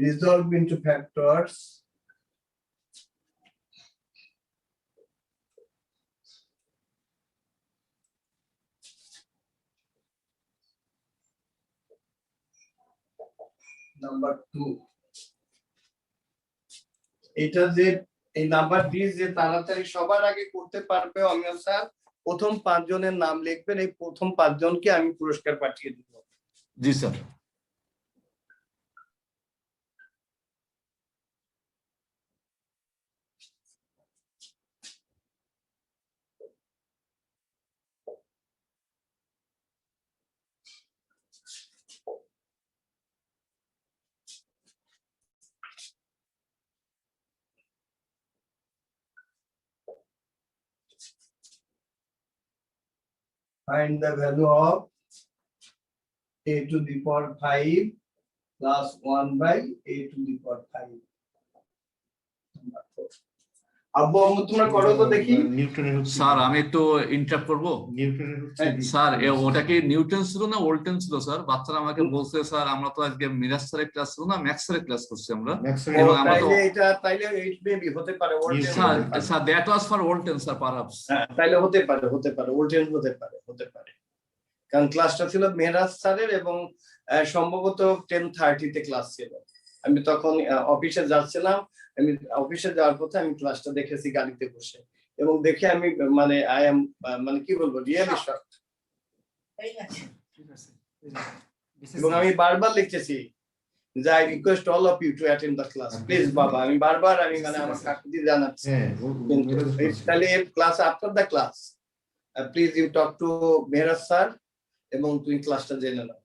resolve into factors. Number 2. এটা যে এই নাম্বার দিয়ে যে তাড়াতাড়ি সবার আগে করতে পারবে অমিয় স্যার প্রথম 5 জনের নাম লিখবেন, এই প্রথম 5 জনকে আমি পুরস্কার পাঠিয়ে দিব। জি sir. Find the value of a to the power 5 plus 1 by a to the power 5. আব্বু আম্মু তোমরা করো তো দেখি। স্যার আমি একটু ইন্টারাপ্ট করব। স্যার ওটা কি নিউটন ছিল না ওল্টেন ছিল স্যার? বাচ্চারা আমাকে বলছে স্যার আমরা তো আজকে মিরাজ স্যারের ক্লাস ছিল না, ম্যাক্স স্যারের ক্লাস করছি আমরা। এবং আমরা তো এটা তাইলে ইট মেবি হতে পারে Walton. Sir that was for Walton sir perhaps. হ্যাঁ তাইলে হতে পারে ওল্টেন হতে পারে কারণ ক্লাসটা ছিল মেরাজ স্যারের এবং সম্ভবত 10:30 তে ক্লাস ছিল। আমি তখন অফিসে যাচ্ছিলাম, আমি অফিসে যাওয়ার পথে আমি ক্লাসটা দেখেছি গাড়িতে বসে এবং দেখে আমি মানে আই এম মানে কি বলবো রিয়েলি শকড। এবং আমি বারবার লিখতেছি যে I request all of you to attend the class please বাবা, আমি বারবার আমি মানে আমার কাকুজি জানাচ্ছি তাহলে class after the class please you talk to Meraj sir এবং তুমি ক্লাসটা জেনে নাও।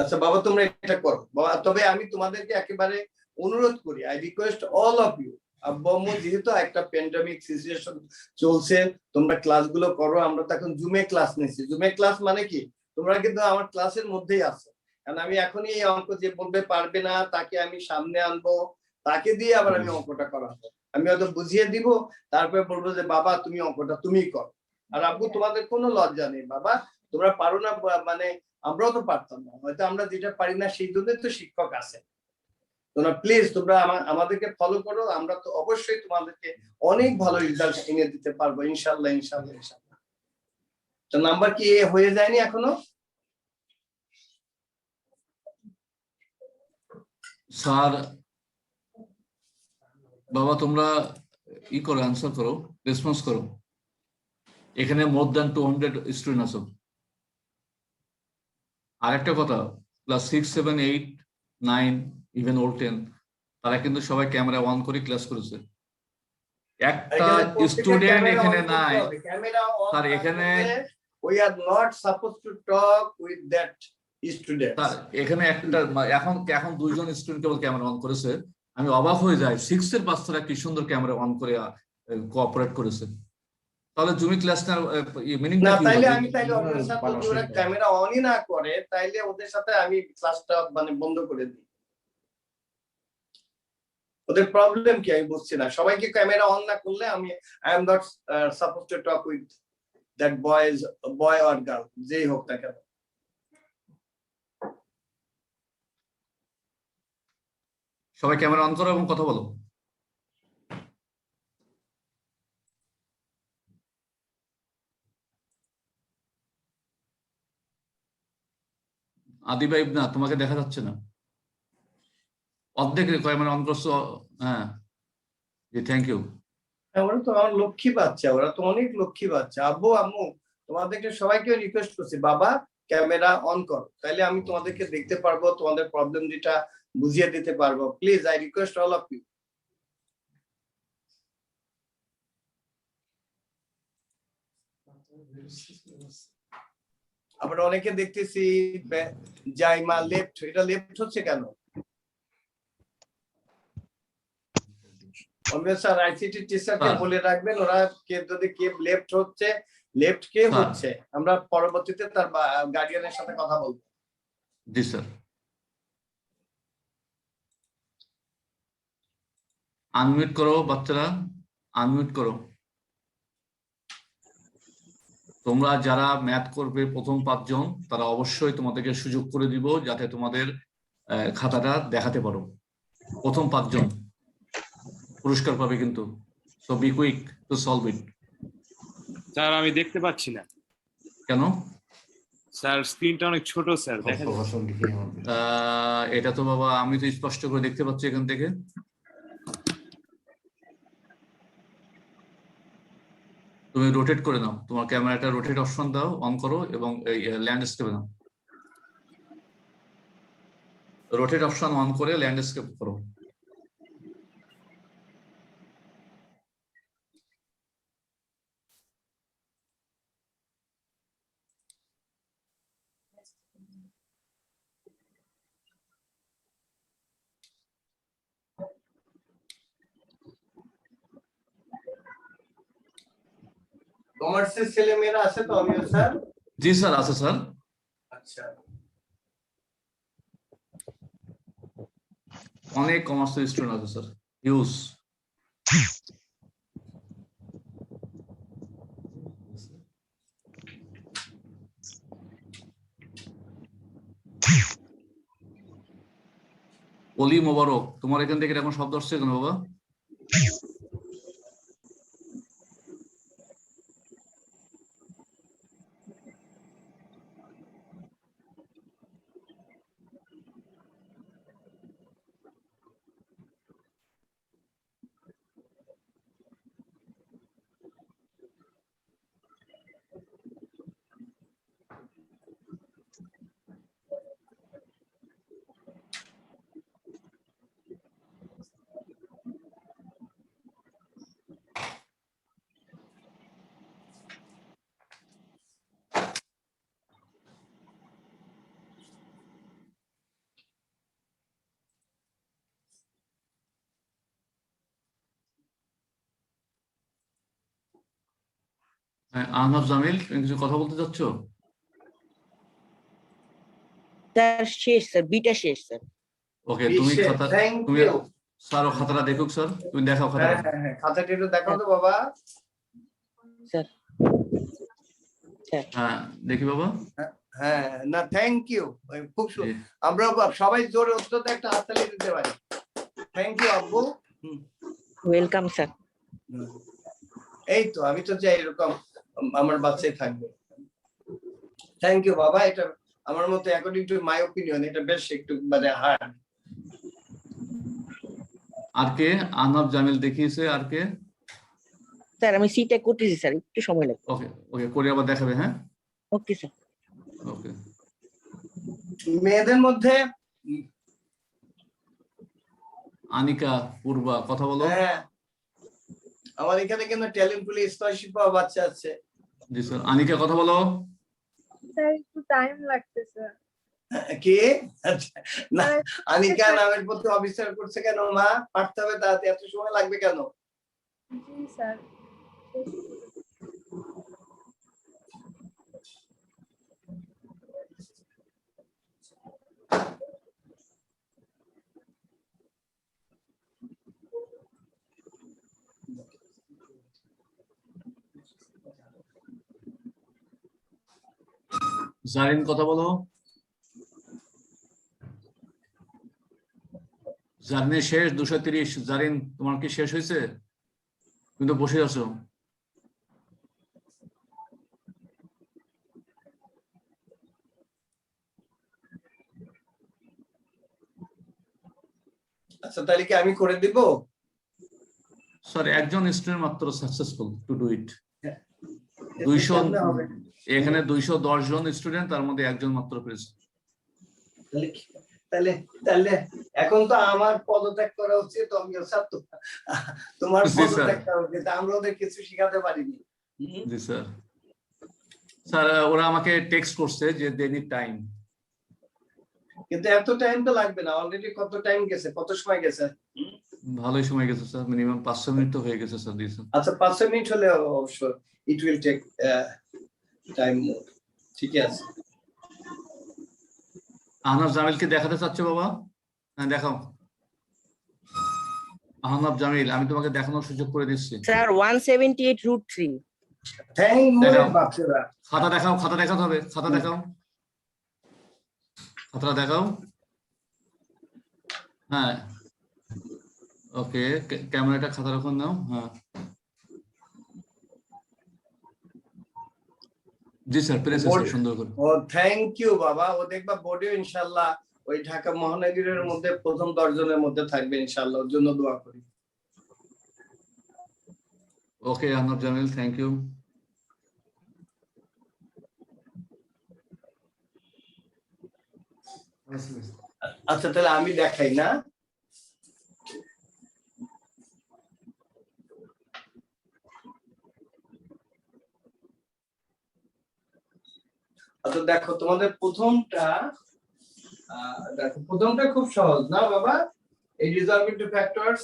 আচ্ছা বাবা তোমরা এটা করো বাবা, তবে আমি তোমাদেরকে একেবারে অনুরোধ করি I request all of you আব্বু আম্মু যেহেতু একটা প্যান্ডেমিক সিচুয়েশন চলছে তোমরা ক্লাসগুলো করো। আমরা তো এখন জুমে ক্লাস নিচ্ছি। জুমে ক্লাস মানে কি তোমরা কিন্তু আমার ক্লাসের মধ্যেই আছো, কারণ আমি এখনই এই অঙ্ক যে বলবে পারবে না তাকে আমি সামনে আনবো, তাকে দিয়ে আবার আমি অঙ্কটা করাবো। আমি হয়তো বুঝিয়ে দিব, তারপরে বলবো যে বাবা তুমি অঙ্কটা তুমিই করো। আর আব্বু তোমাদের কোনো লজ্জা নেই বাবা, তোমরা পারো না মানে আমরাও তো পারতাম না, হয়তো আমরা যেটা পারি না সেই জন্য তো শিক্ষক আছে। তোমরা প্লিজ তোমরা আমাদেরকে ফলো করো, আমরা তো অবশ্যই তোমাদেরকে অনেক ভালো রেজাল্ট এনে দিতে পারবো ইনশাআল্লাহ ইনশাআল্লাহ ইনশাআল্লাহ। তো নাম্বার কি হয়ে যায়নি এখনো? স্যার বাবা তোমরা ই করো, অ্যান্সার করো, রেসপন্স করো। এখানে মোর দ্যান 200 স্টুডেন্ট আছো। আরেকটা কথা, ক্লাস 6, 7, 8, 9 ইভেন ওল 10 তারা কিন্তু সবাই ক্যামেরা অন করে ক্লাস করেছে। একটা স্টুডেন্ট এখানে নাই স্যার। এখানে we are not supposed to talk with that student। Sir এখানে একটা এখন 2 জন স্টুডেন্ট কেবল ক্যামেরা অন করেছে। আমি অবাক হয়ে যাই 6 এর বাচ্চারা কি সুন্দর ক্যামেরা অন করে কোঅপারেট করেছে। তাহলে জুমি ক্লাসটা মিনিং না তাইলে আমি ওদের সাথে ওরা ক্যামেরা অনই না করে তাইলে ওদের সাথে আমি ক্লাসটা মানে বন্ধ করে দিই। ওদের প্রবলেম কি আমি বুঝছি না। সবাইকে ক্যামেরা অন না করলে আমি I am not suppose to talk with that boy or girl যেই হোক না কেন। সবাই ক্যামেরা অন করো এবং কথা বলো। আদিবা ইবনা তোমাকে দেখা যাচ্ছে না, অর্ধেক ক্যামেরা অন করছো। হ্যাঁ জি থ্যাংক ইউ। ওরা তো আমার লক্ষ্মী বাচ্চা, ওরা তো অনেক লক্ষ্মী বাচ্চা। আব্বু আম্মু তোমাদেরকে সবাইকে রিকোয়েস্ট করছি বাবা ক্যামেরা অন করো, তাইলে আমি তোমাদেরকে দেখতে পারবো, তোমাদের প্রবলেম যেটা বুঝিয়ে দিতে পারবো। Please I request all of you. আবার অনেকে দেখতেছি জাইমা লেফট, এটা লেফট হচ্ছে কেন? স্যার আইসিটি টিচারকে বলে রাখবেন ওরা যদি কে লেফট হচ্ছে লেফট কে হচ্ছে আমরা পরবর্তীতে তার গার্ডিয়ানের সাথে কথা বলবো। জি স্যার। আনমিউট করো বাচ্চারা, আনমিউট করো। তোমরা যারা ম্যাথ করবে প্রথম 5 জন তারা অবশ্যই তোমাদেরকে সুযোগ করে দিব যাতে তোমাদের খাতাটা দেখাতে পারো। প্রথম 5 জন পুরস্কার পাবে কিন্তু। So be quick to solve it. Sir আমি দেখতে পাচ্ছি না কেন? স্যার স্ক্রিনটা অনেক ছোট স্যার দেখা যাচ্ছে এটা তো বাবা আমি তো স্পষ্ট করে দেখতে পাচ্ছি এখান থেকে। তুমি রোটেট করে নাও, তোমার ক্যামেরাটা রোটেট অপশন দাও, অন করো এবং এই ল্যান্ডস্কেপে নাও। রোটেট অপশন অন করে ল্যান্ডস্কেপ করো। কমার্সের ছেলে মেয়েরা আছে তো আমিও স্যার? জি স্যার আছে স্যার। আচ্ছা, অনেক কমার্সের স্টুডেন্ট আছে স্যার, হিউজ। অলি মোবারক, তোমার এখান থেকে এরকম শব্দ আসছে কেন বাবা? আহনাফ জামিল, তুমি কিছু কথা বলতে চাচ্ছ? স্যার শেষ স্যার, বিটা শেষ স্যার। ওকে, তুমি খাতা, তুমি স্যারও খাতাটা দেখুক স্যার, তুমি দেখাও খাতাটা। হ্যাঁ খাতাটা একটু দেখাও তো বাবা। স্যার হ্যাঁ দেখি বাবা। হ্যাঁ না থ্যাংক ইউ, খুব সুন্দর। আমরা সবাই জোরে উত্তর একটা হাততালি দিতে পারি। থ্যাংক ইউ আব্বু। Welcome sir. এই তো আমি তো চাই এরকম আমার বাচ্চাই থাকবে। থ্যাংক ইউ বাবা। এটা আমার মতে অ্যাকর্ডিং টু মাই ওপিনিয়ন এটা বেশ একটু মানে হার্ড। আর কে? আহনাফ জামিল দেখিয়েছে, আর কে? স্যার আমি সিটা করতেছি স্যার, একটু সময় লাগবে। ওকে ওকে, করে আবার দেখাবে। হ্যাঁ ওকে স্যার। ওকে। মেয়েদের মধ্যে আনিকা, পূর্বা, কথা বলো। হ্যাঁ আমার এখানে কিন্তু ট্যালেন্ট পুলে স্কলারশিপ পাওয়া বাচ্চা আছে। জি স্যার। আনিকা কথা বলো। স্যার একটু টাইম লাগতেছে। কে? না আনিকা নামের প্রতি অবিচার করছে কেন মা? পারতে হবে তাতে এত সময় লাগবে কেন? জি স্যার। জারিন কথা বলো। জারিনের শেষ 230। জারিন তোমার কি শেষ হয়েছে? তুমি তো বসে আছো। আচ্ছা তাহলে কি আমি করে দিব? স্যার একজন স্টুডেন্ট মাত্র সাকসেসফুল টু ডু ইট। 200 এখানে 210 জন স্টুডেন্ট, তার মধ্যে একজন মাত্র পেরেছে। তাহলে তাহলে এখন তো আমার পদত্যাগ করা উচিত। তোমার পদত্যাগ করা উচিত, আমরা ওদের কিছু শিখাতে পারিনি। জি স্যার। স্যার ওরা আমাকে টেক্সট করছে যে দে নিড টাইম। কিন্তু এত টাইম তো লাগবে না, অলরেডি কত টাইম গেছে, কত সময় গেছে? ভালোই সময় গেছে স্যার, মিনিমাম 500 মিনিট তো হয়ে গেছে স্যার। জি স্যার। আচ্ছা 500 মিনিট হলে অবশ্য it will take time more. ঠিক আছে। আহনাফ জামিলকে দেখাতে চাচ্ছ বাবা? হ্যাঁ দেখাও। আহনাফ জামিল, আমি তোমাকে দেখানোর সুযোগ করে দিচ্ছি। স্যার 178 √3। থ্যাংক ইউ দেখাও। বাচ্চারা। খাতা দেখাও, খাতা দেখাতে হবে, খাতা দেখাও, খাতা দেখাও। হ্যাঁ, ওকে, ক্যামেরাটা খাতার ওপর নাও। হ্যাঁ, জি স্যার, পেরেছে স্যার, সুন্দর করে। ও থ্যাংক ইউ বাবা। ও দেখবা বোর্ডে ইনশাল্লাহ ওই ঢাকা মহানগরীর মধ্যে প্রথম 10 জনের মধ্যে থাকবে ইনশাল্লাহ, ওর জন্য দোয়া করি। ওকে আহমদ জামিল, থ্যাংক ইউ। আচ্ছা তাহলে আমি দেখাই না। আচ্ছা দেখো তোমাদের প্রথমটা, দেখো প্রথমটা খুব সহজ না বাবা, এই রিজলভ ইনটু ফ্যাক্টরস।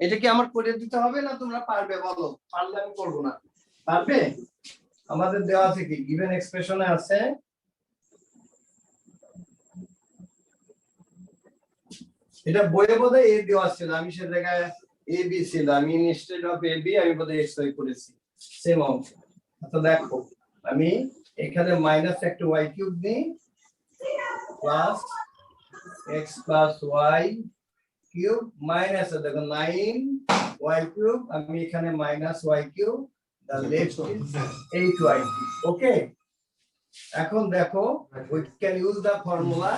এটা কি আমার করে দিতে হবে না তোমরা পারবে? বলো, পারলে আমি করবো না। পারবে? আমাদের দেওয়া আছে কি, গিভেন এক্সপ্রেশনে আছে এটা বইয়ে বোধহয় এ দেওয়া ছিল, আমি সে জায়গায় এ বি ছিল, আমি ইনস্টেড অফ এ বি আমি বোধহয় এক্স ওয়াই করেছি সেম অংশ। তো দেখো আমি এখানে মাইনাস একটা ওয়াই কিউব দিই plus x plus y cube minus দেখো 9 ওয়াই কিউব, আমি এখানে minus y cube, the left is 8y cube. Okay, এখন দেখো we can use the formula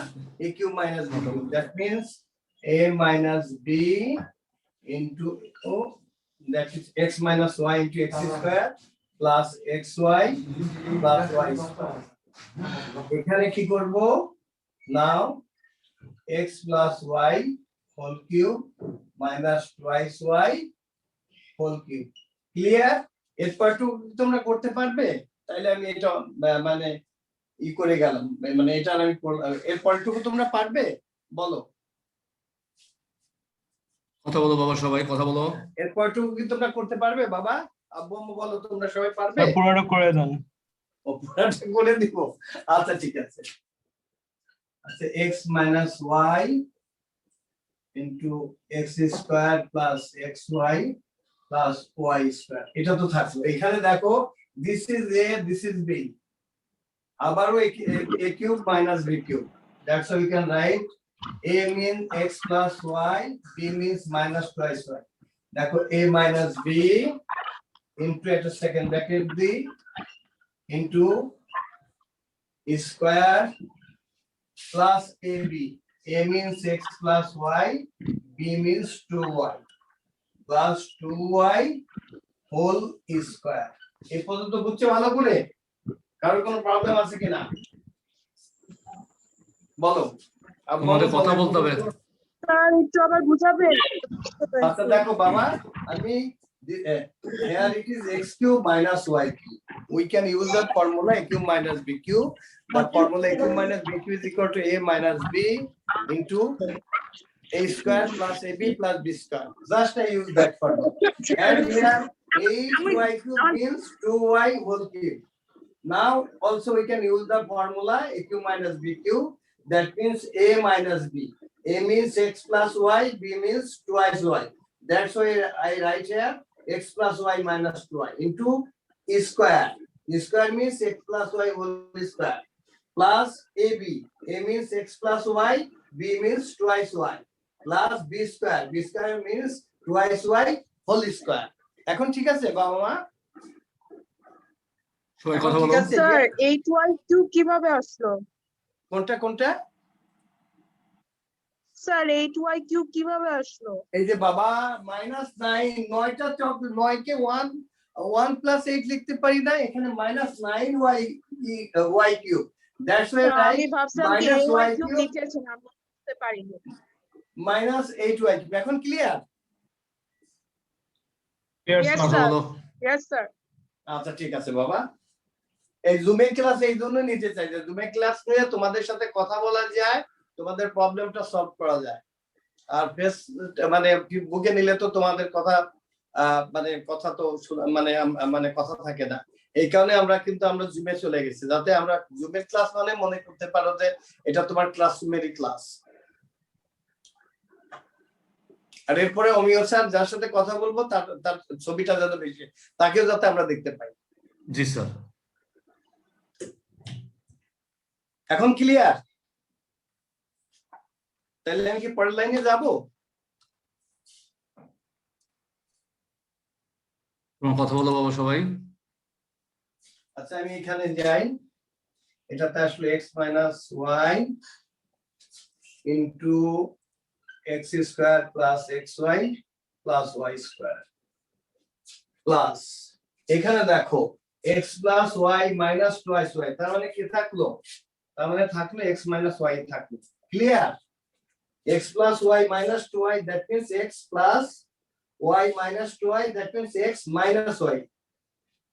a cube minus b cube, that means a minus b into that is x minus y into x square plus xy plus y square. এখানে কি করব, now x plus y whole cube minus twice y whole cube. Clear? এরপর তোমরা করতে পারবে? তাইলে আমি এটা মানে ই করে গেলাম, মানে এটা আমি এরপরটুকু তোমরা পারবে? বলো, কথা বলো বাবা, সবাই কথা বলো। এরপরটুকু কি তোমরা করতে পারবে বাবা? আব্বু আম্মু বলো, তোমরা সবাই পারবে? পুরোটা করে দেন। ও পুরোটা করে দিব। আচ্ছা ঠিক আছে। আচ্ছা x minus y into x square plus xy plus y square, এটা তো থাকলো। এখানে দেখো this is a, this is b, আবারও a cube minus b cube, that's how we can write a means x plus y, b means minus twice y. দেখো a minus b into একটা second bracket b into square plus ab, a means x plus y, b means 2y plus 2y whole square. এই পর্যন্ত বুঝছো ভালো করে? কারোর কোনো problem আছে কিনা বলো। তোমাদের কথা বলতে হবে। স্যার একটু আবার বুঝাবেন? আচ্ছা দেখো বাবা, আমি here it is x cube minus y cube, we can use that formula a cube minus b cube. The formula a cube minus b cube is equal to a minus b into a square plus ab plus b square. Just I use that formula. And here 8y cube means 2y whole cube. Now also we can use the formula a cube minus b cube, that means a minus b. A means x plus y, b means twice y. That's why I write here x plus y minus 2y into e square. E square means x plus y whole square plus ab. A means x plus y, b means twice y plus b square. B square means twice y whole square. এখন ঠিক আছে বাবা মা? সবাই কথা বলো। Sir 8y2 কিভাবে আসলো? কোনটা কোনটা? স্যার 8y3 কিভাবে আসলো? এই যে বাবা -9, 9টা 9 কে 1 plus 8 লিখতে পারি না, এখানে -9y y cube, that's why আমি ভাবছিলাম কি minus y ay3 cube লিখেছেন, আমি বুঝতে পারিনি। -8y cube। এখন ক্লিয়ার? Yes, কথা sir. বলো। Yes, sir. আচ্ছা ঠিক আছে বাবা। এই জুমের ক্লাস এই জন্য নিতে চাই যে জুমের ক্লাস নিয়ে তোমাদের সাথে কথা বলা যায়, তোমাদের প্রবলেমটা সলভ করা যায়। আর ফেস মানে বুকে নিলে তো তোমাদের কথা মানে কথা তো মানে কথা থাকে না। এই কারণে আমরা জুমে চলে গেছি, যাতে আমরা জুমের ক্লাস মানে মনে করতে পারো যে এটা তোমার ক্লাসরুমেরই ক্লাস। আর এরপরে অমিয় স্যার যার সাথে কথা বলবো তার তার ছবিটা যাতে বেশি, তাকেও যাতে আমরা দেখতে পাই। জি স্যার। এখন ক্লিয়ার? তাহলে আমি কি পরের লাইনে যাব? তোমার কথা বলো বাবা সবাই। আচ্ছা আমি এখানে যাই, এটাতে আসলে x minus y into x square plus x y plus y square plus এখানে দেখো x plus y minus twice y, তার মানে কি থাকলো? তার মানে থাকলো এক্স মাইনাস ওয়াই থাকলো। Clear? X plus y minus two y, that means x plus y minus two y, that means x minus y.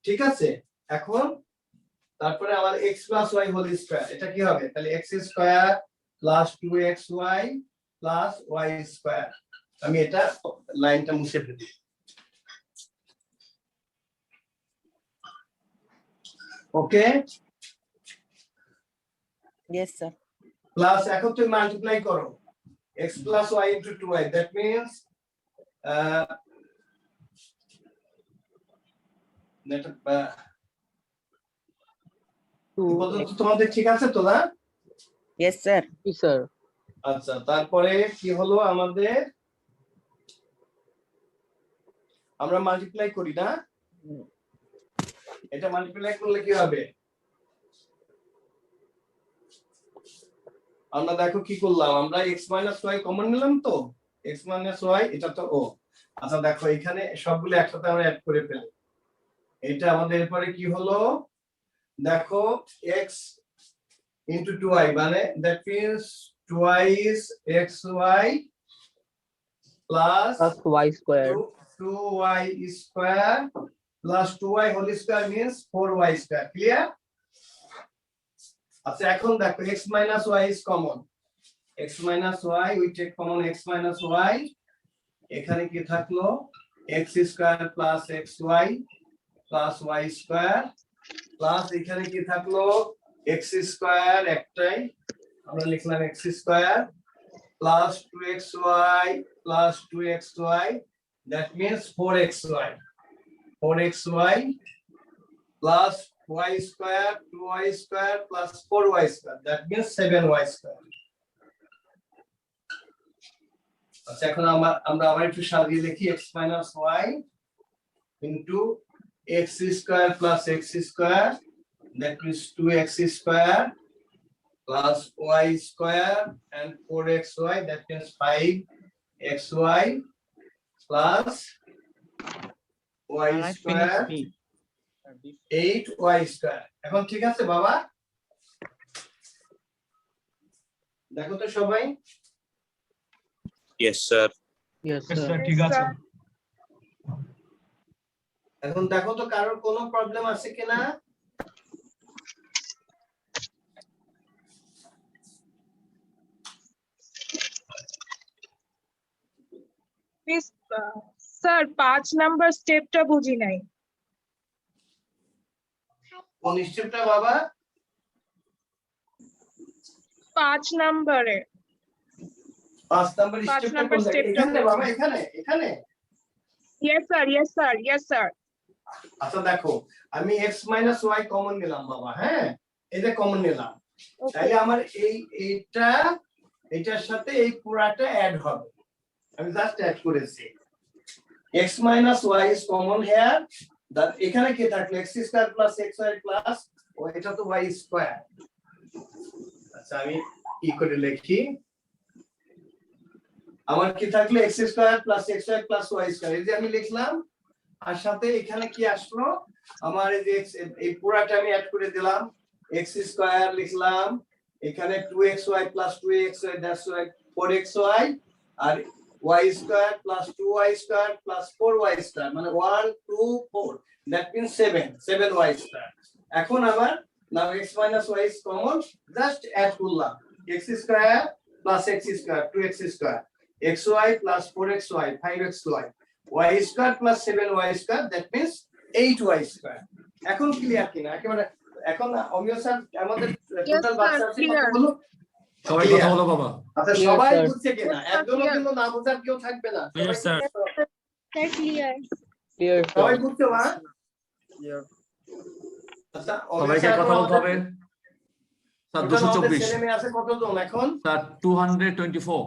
ঠিক আছে? এখন তারপরে আমার x plus y whole square, এটা কি হবে? তাহলে x square plus two x y plus y square. আমি এটা লাইনটা মুছে ফেলি। ওকে, ইয়েস স্যার। প্লাস এখন তুমি মাল্টিপ্লাই করো x plus y into 2y, that means তোমাদের ঠিক আছে তো না? Yes sir. স্যার আচ্ছা, তারপরে কি হলো আমাদের, আমরা মাল্টিপ্লাই করি না, এটা মাল্টিপ্লাই করলে কি হবে? আমরা দেখো কি করলাম, আমরা x মাইনাস ওয়াই কমন নিলাম তো, x মাইনাস ওয়াই এটা তো ও। আচ্ছা দেখো এখানে সবগুলো একসাথে আমরা অ্যাড করে ফেলি, এটা আমাদের এরপরে কি হলো দেখো x into 2y, মানে that means twice xy plus y square 2y square plus 2y whole square means 4y square. Clear? আচ্ছা এখন দেখো x minus y is common, x minus y, we take common x minus y, এখানে কি থাকলো x square plus xy plus y square plus এখানে কি থাকলো x square, একটাই আমরা লিখলাম x square plus 2xy plus 2xy, that means 4xy, 4xy plus y square 2y square plus 4y square, that means 7y square. আচ্ছা এখন আমরা আবার একটু সাজিয়ে লিখি x minus y into x square plus x square, that means 2x square plus y square and 4xy, that means 5xy plus y square 8y square. এখন ঠিক আছে বাবা? দেখো তো সবাই। Yes, sir. Yes sir. ঠিক আছে। এখন দেখো তো কারোর কোনো প্রবলেম আছে কিনা? মিস স্যার 5 নাম্বার স্টেপটা বুঝি নাই। কোন স্টেপটা বাবা? 5 নাম্বারে 5 নাম্বার স্টেপটা কোন জায়গায়? এখানে বাবা, এখানে এখানে। Yes sir, yes sir, yes sir. আচ্ছা দেখো আমি x মাইনাস ওয়াই কমন নিলাম বাবা, হ্যাঁ এই যে কমন নিলাম, তাহলে আমার এটার সাথে এই পুরাটা অ্যাড হবে, আমি জাস্ট অ্যাড করেছি। x minus y is common here, এখানে কি থাকলো x square plus xy plus ও এটা তো y স্কয়ার। আচ্ছা আমি কি করে লিখি, আমার কি থাকলো x square plus xy plus y square, এই যে আমি লিখলাম, আর সাথে এখানে কি আসলো আমার এই যে এই পুরাটা আমি অ্যাড করে দিলাম, x স্কয়ার লিখলাম, এখানে 2xy plus 2xy that's why 4xy, আর y square plus 2y square plus 4y square, মানে 1 2 4, দ্যাট মিন্স 7y স্কয়ার। এখন আমার now x minus y is common, just add করলাম x square plus x square 2x square, xy plus 4xy 5xy, y square plus 7y square, that means 8y square. এখন clear কিনা একেবারে? এখন অমিয় sir আমাদের total বাচ্চা আছে কতগুলো? সবাই Clear? কথা বলো বাবা। আচ্ছা Clear, সবাই sir. বুঝছে কিনা? একজনও কিন্তু না বোঝার কেউ থাকবে না। Clear, sir. ক্লিয়ার সবাই বুঝছো মা? আচ্ছা সবাইকে কথা বলতে হবে। স্যার টোটাল আমাদের 224 ছেলে মেয়ে আছে কতজন এখন? স্যার 224।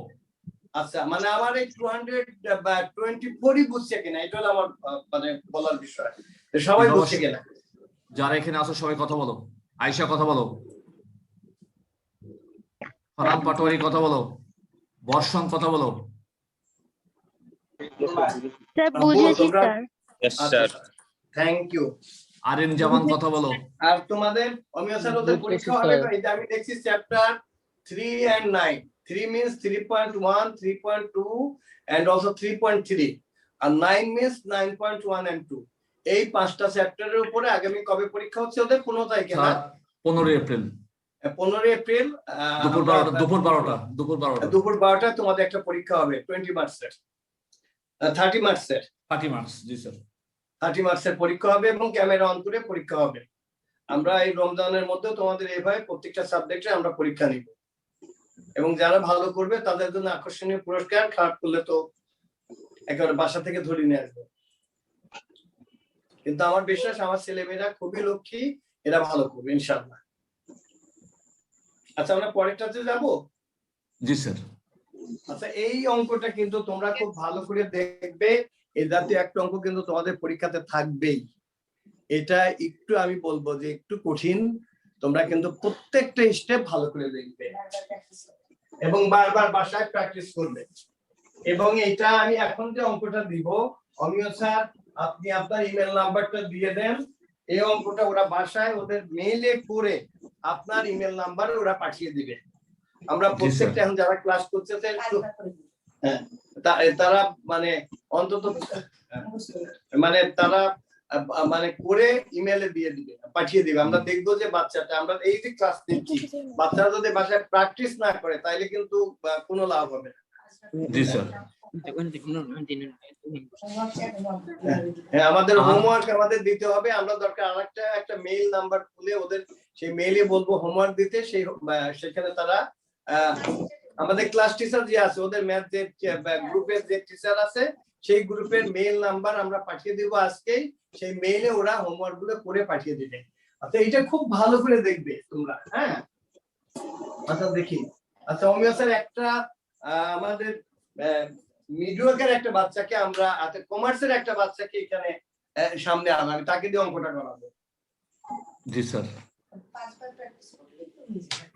আচ্ছা মানে আমার এই 224ই বুঝছে কিনা এটা হলো আমার মানে বলার বিষয়। তো সবাই বুঝছে কিনা? যারা এখানে আছো সবাই কথা বলো। আয়েশা কথা বলো, ফারহান পাটোয়ারি কথা বলো, বর্ষণ কথা বলো। স্যার বুঝেছি তোমরা- স্যার। Yes, আচ্ছা sir. Thank you. Arin Zaman কথা বলো। আর তোমাদের অমিয় স্যার ওদের বুঝতেছি, পরীক্ষা হবে স্যার। এটা আমি দেখছি chapter 3 and 9 3 means 3.1 3.2 and also 3.3 R 9 means 9.1 and 2 এই পাঁচটা চ্যাপ্টারের উপরে আগামী কবে পরীক্ষা হচ্ছে ওদের 15 তারিখে না? স্যার 15 এপ্রিল 15 এপ্রিল দুপুর 12টা দুপুর 12টা তোমাদের একটা পরীক্ষা হবে 20 মার্কসের 30 মার্কসের 30 মার্চ। জি স্যার 30 মার্কসের পরীক্ষা হবে এবং ক্যামেরা অন করে পরীক্ষা হবে। আমরা এই রমজানের মধ্যে তোমাদের এইভাবে প্রত্যেকটা সাবজেক্টে আমরা পরীক্ষা নিব এবং যারা ভালো করবে তাদের জন্য আকর্ষণীয় পুরস্কার, খারাপ করলে তো একেবারে বাসা থেকে ধরে নিয়ে আসবে। কিন্তু আমার বিশ্বাস আমার ছেলেমেয়েরা খুবই লক্ষ্মী, এরা ভালো করবে ইনশাআল্লাহ। আচ্ছা আমরা পরেরটাতে যাব। জি স্যার। আচ্ছা এই অঙ্কটা কিন্তু তোমরা খুব ভালো করে দেখবে, এই জাতীয় একটা অঙ্ক কিন্তু তোমাদের পরীক্ষাতে থাকবেই। এটা একটু আমি বলবো যে একটু কঠিন, তোমরা কিন্তু প্রত্যেকটা স্টেপ ভালো করে দেখবে এবং বারবার বাসায় প্র্যাকটিস করবে। এবং এটা আমি এখন যে অঙ্কটা দিব অমিয় স্যার আপনি আপনার ইমেল নাম্বারটা দিয়ে দেন, এই অঙ্কটা ওরা বাসায় ওদের মেইলে করে আপনার ইমেল নাম্বারে ওরা পাঠিয়ে দিবে। আমরা প্রত্যেকটা এখন যারা ক্লাস করছে তারা মানে অন্তত মানে তারা মানে করে ইমেলে দিয়ে দিবে, পাঠিয়ে দিবে। আমরা দেখবো যে বাচ্চাটা আমরা এই যে ক্লাস নিচ্ছি বাচ্চারা যদি বাসায় প্র্যাকটিস না করে তাইলে কিন্তু কোনো লাভ হবে না। জি স্যার। হ্যাঁ আমাদের হোমওয়ার্ক আমাদের দিতে হবে। আমরা দরকার আরেকটা একটা মেইল নাম্বার খুলে ওদের সেই মেইলে বলবো হোমওয়ার্ক দিতে, সেই সেখানে তারা আমাদের ক্লাস টিচার যে আছে ওদের ম্যাথ যে গ্রুপের যে টিচার আছে সেই গ্রুপের মেইল নাম্বার আমরা পাঠিয়ে দিব আজকেই, সেই মেইলে ওরা হোমওয়ার্ক গুলো করে পাঠিয়ে দিবে। আচ্ছা এটা খুব ভালো করে দেখবে তোমরা। হ্যাঁ আচ্ছা দেখি। আচ্ছা অমিয় স্যার একটা আমাদের মিডিয়াকের একটা বাচ্চাকে আমরা কমার্সের একটা বাচ্চাকে এখানে সামনে আনলাম, আমি তাকে দিয়ে অঙ্কটা করাবো। জি স্যার।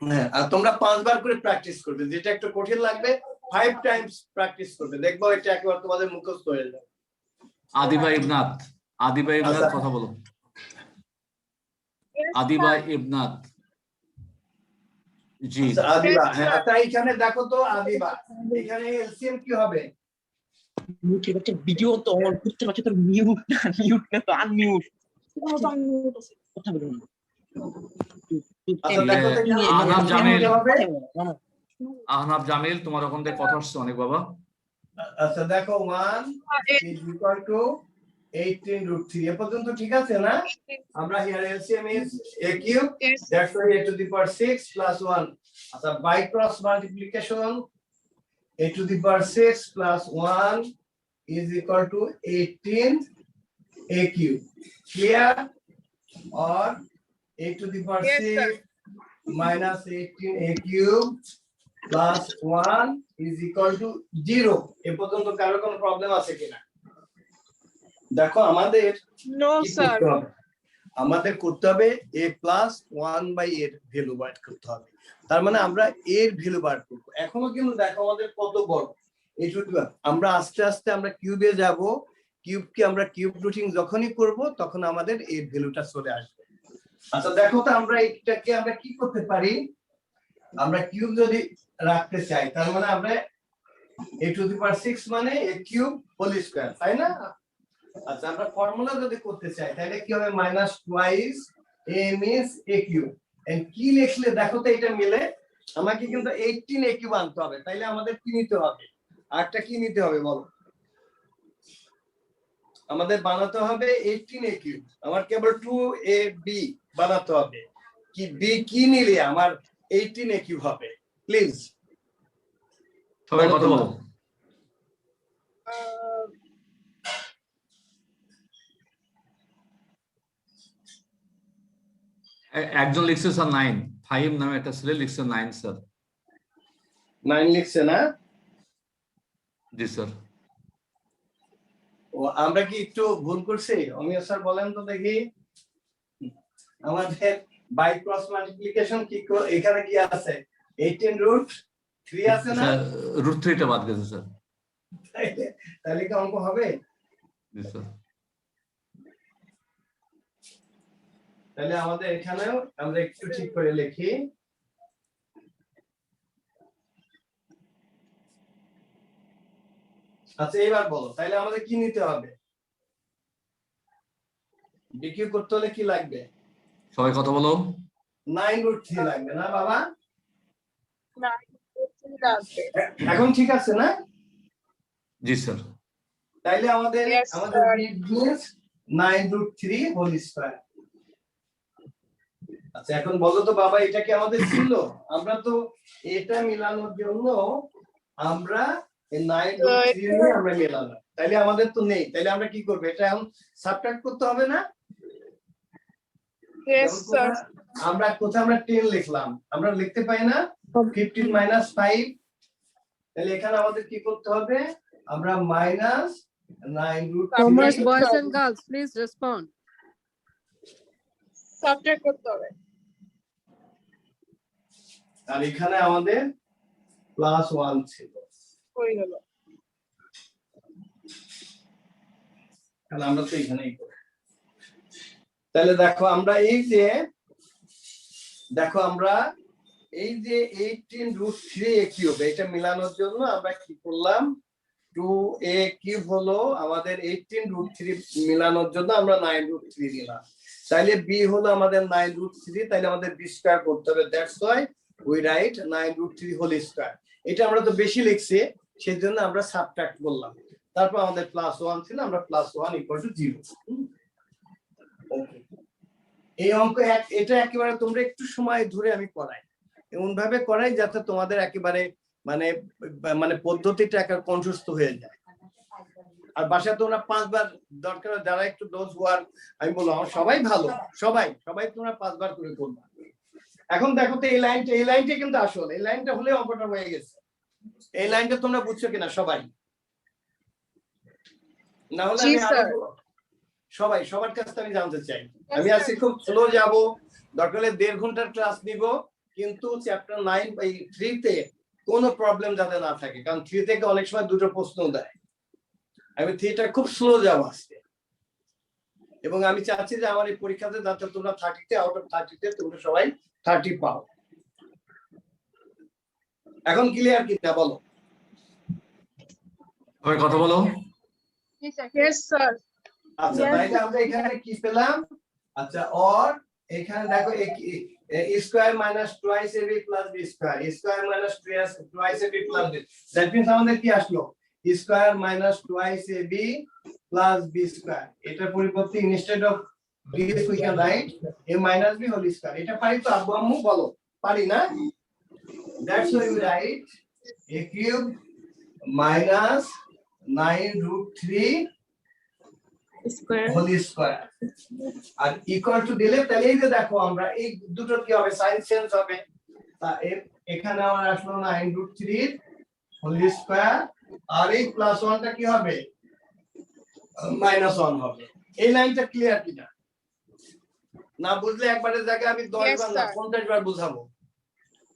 হ্যাঁ আর তোমরা 5 বার করে প্র্যাকটিস করবে, যেটা একটু কঠিন লাগবে 5 টাইমস প্র্যাকটিস করবে, দেখবো এটা একেবারে তোমাদের মুখস্থ হয়ে যাবে। আদিবা ইবনাত, আদিবা ইবনাত কথা বলো। আদিবা ইবনাত। জি আদিবা। হ্যাঁ আচ্ছা এখানে দেখো তো আদিবা, এখানে এলসিএম কি হবে? ভিডিও তো অন করতে পারছে তো মিউট না তো আনমিউট কথা বলুন। আচ্ছা দেখো তো এখানে আহনাব জামিল। কি হবে? আহনাব জামিল তোমার ওখান থেকে কথা আসছে অনেক বাবা। আচ্ছা দেখো 1 is equal to 18√3 এ পর্যন্ত ঠিক আছে না? আমরা here LCM is a cube, that's why a to the power 6 plus 1. আচ্ছা by cross multiplication a to the power 6 plus 1 is equal to 18 a cube. Clear? Or a to the power 6 minus 18 a cube plus 1 is equal to 0. এ পর্যন্ত কারো কোনো problem আছে কিনা? দেখো আমাদের No, কি sir. করতে হবে? আমাদের করতে হবে a plus 1 by এর ভ্যালু বার করতে হবে। তার মানে আমরা এর ভ্যালু বার করব। এখনো কিন্তু দেখো আমাদের কত বড় এই শুধু আমরা আস্তে আস্তে আমরা কিউবে যাব, কিউবকে আমরা কিউব রুটিং যখনই করব তখন আমাদের এর ভ্যালুটা চলে আসবে। আচ্ছা দেখো তো আমরা এটাকে আমরা কি করতে পারি, আমরা কিউব যদি রাখতে চাই তার মানে আমরা a to the power 6 মানে a cube whole square, তাই না? আচ্ছা আমরা ফর্মুলা যদি করতে চাই তাহলে কি হবে minus twice a means a cube, and কি লিখলে দেখো তো এটা মিলে। আমাকে কিন্তু 18 a cube আনতে হবে, তাইলে আমাদের কি নিতে হবে, আরটা কি নিতে হবে বলো? আমাদের বানাতে হবে 18 a cube, আমার কেবল 2ab বানাতে হবে। কি b কি নিলে আমার 18 a cube হবে। প্লিজ সবাই বলো কথা তোমরা। বলো। একজন লিখছে স্যার 9, ফাহিম নামে একটা ছেলে লিখছে 9 স্যার। 9 লিখছে না? জি স্যার। ও আমরা কি একটু ভুল করছি? অমিয় স্যার বলেন তো দেখি, আমাদের বাই ক্রস মাল্টিপ্লিকেশন কি এখানে কি আছে? 18√3 আছে না? স্যার √3টা বাদ গেছে স্যার। তাহলে কি অঙ্ক হবে? জি স্যার। তাহলে আমাদের এখানেও আমরা একটু ঠিক করে লিখি। আচ্ছা এবার বলো, তাহলে আমাদের কি নিতে হবে? বিকিউ করতে হলে কি লাগবে? সবাই কথা বলো। 9√3 লাগবে না বাবা? 9√3 লাগবে। এখন ঠিক আছে না? জি স্যার। তাইলে আমাদের Yes, আমাদের sir. means 9√3 whole square. আচ্ছা এখন বলো তো বাবা, এটা কি আমাদের ছিল? আমরা তো এটা মেলানোর জন্য আমরা এই 9√3 নিয়ে আমরা মেলালাম, তাইলে আমাদের তো নেই। তাইলে আমরা কি করব? এটা এখন সাবট্রাক্ট করতে হবে না? Yes, sir. আমরা কোথায় আমরা 10 লিখলাম, আমরা লিখতে পাই না 15 - 5। তাহলে এখানে আমাদের কি করতে হবে? আমরা minus 9√3 Commerce boys and girls, please respond. Subtract করতে হবে। আর এখানে আমাদের +1 ছিল। হয়ে গেল। তাহলে আমরা তো এখানেই করি। তাহলে দেখো আমরা এই যে 18√3 কিউব এটা মেলানোর জন্য আমরা কি করলাম? 2a কিউব হলো আমাদের 18√3 মেলানোর জন্য আমরা 9√3 নিলাম। তাহলে b হলো আমাদের 9√3, তাহলে আমাদের b স্কয়ার করতে হবে। That's why we write 9√3 whole square. এটা আমরা তো বেশি লিখছি, সেজন্য আমরা সাবট্রাক্ট করলাম। তারপর আমাদের +1 ছিল, আমরা +1 = 0। ওকে, এই অঙ্ক এটা একেবারে তোমরা একটু সময় ধরে আমি করাই, এমন ভাবে করাই যাতে তোমাদের একেবারে মানে মানে পদ্ধতিটা একেবারে কণ্ঠস্থ হয়ে যায়। আর বাসায় তোমরা 5 বার দরকার, যারা একটু ডোজ ওয়ার আমি বলবো আমার সবাই ভালো, সবাই তোমরা 5 বার করে করবা। এখন দেখো তো এই লাইনটা কিন্তু আসল, এই লাইনটা হলে অঙ্কটা হয়ে গেছে। এই লাইনটা তোমরা বুঝছো কিনা সবাই? না হলে আমি সবার কাছে আমি জানতে চাই। আমি আজকে খুব স্লো যাব, দরকার হলে 1.5 ঘন্টার ক্লাস নিব, কিন্তু চ্যাপ্টার 9 এই 3 তে কোনো প্রবলেম যাতে না থাকে, কারণ 3 থেকে অনেক সময় দুটো প্রশ্ন দেয়। আমি 3টা খুব স্লো যাব আজকে, এবং আমি চাচ্ছি যে আমার এই পরীক্ষাতে যাতে তোমরা 30 আউট অফ 30 তে তোমরা সবাই 30 পাও। এখন ক্লিয়ার কিনা বলো? সবাই কথা বলো। Yes, sir. আচ্ছা তাইলে আমরা এখানে কি পেলাম? আচ্ছা অর এখানে দেখো square minus twice ab plus b square, square minus twice ab plus b, that means আমাদের কি আসলো? Square minus twice ab plus b square. এটার পরিবর্তে instead of this we can write a minus b whole square। এটা পারি তো আব্বু আম্মু বলো? পারি না? That's why we write a cube minus 9√3 whole square আর ইকুয়াল টু দিলে, তাহলে এই যে দেখো আমরা এই দুটো কি হবে? সাইন চেঞ্জ হবে। তা এখানে আমার আসলো 9√3 হোল স্কয়ার, আর এই +1টা কি হবে? -1 হবে। এই লাইনটা ক্লিয়ার কিনা? না বুঝলে একবারের জায়গায় আমি 10 বার না 50 বার বুঝাবো,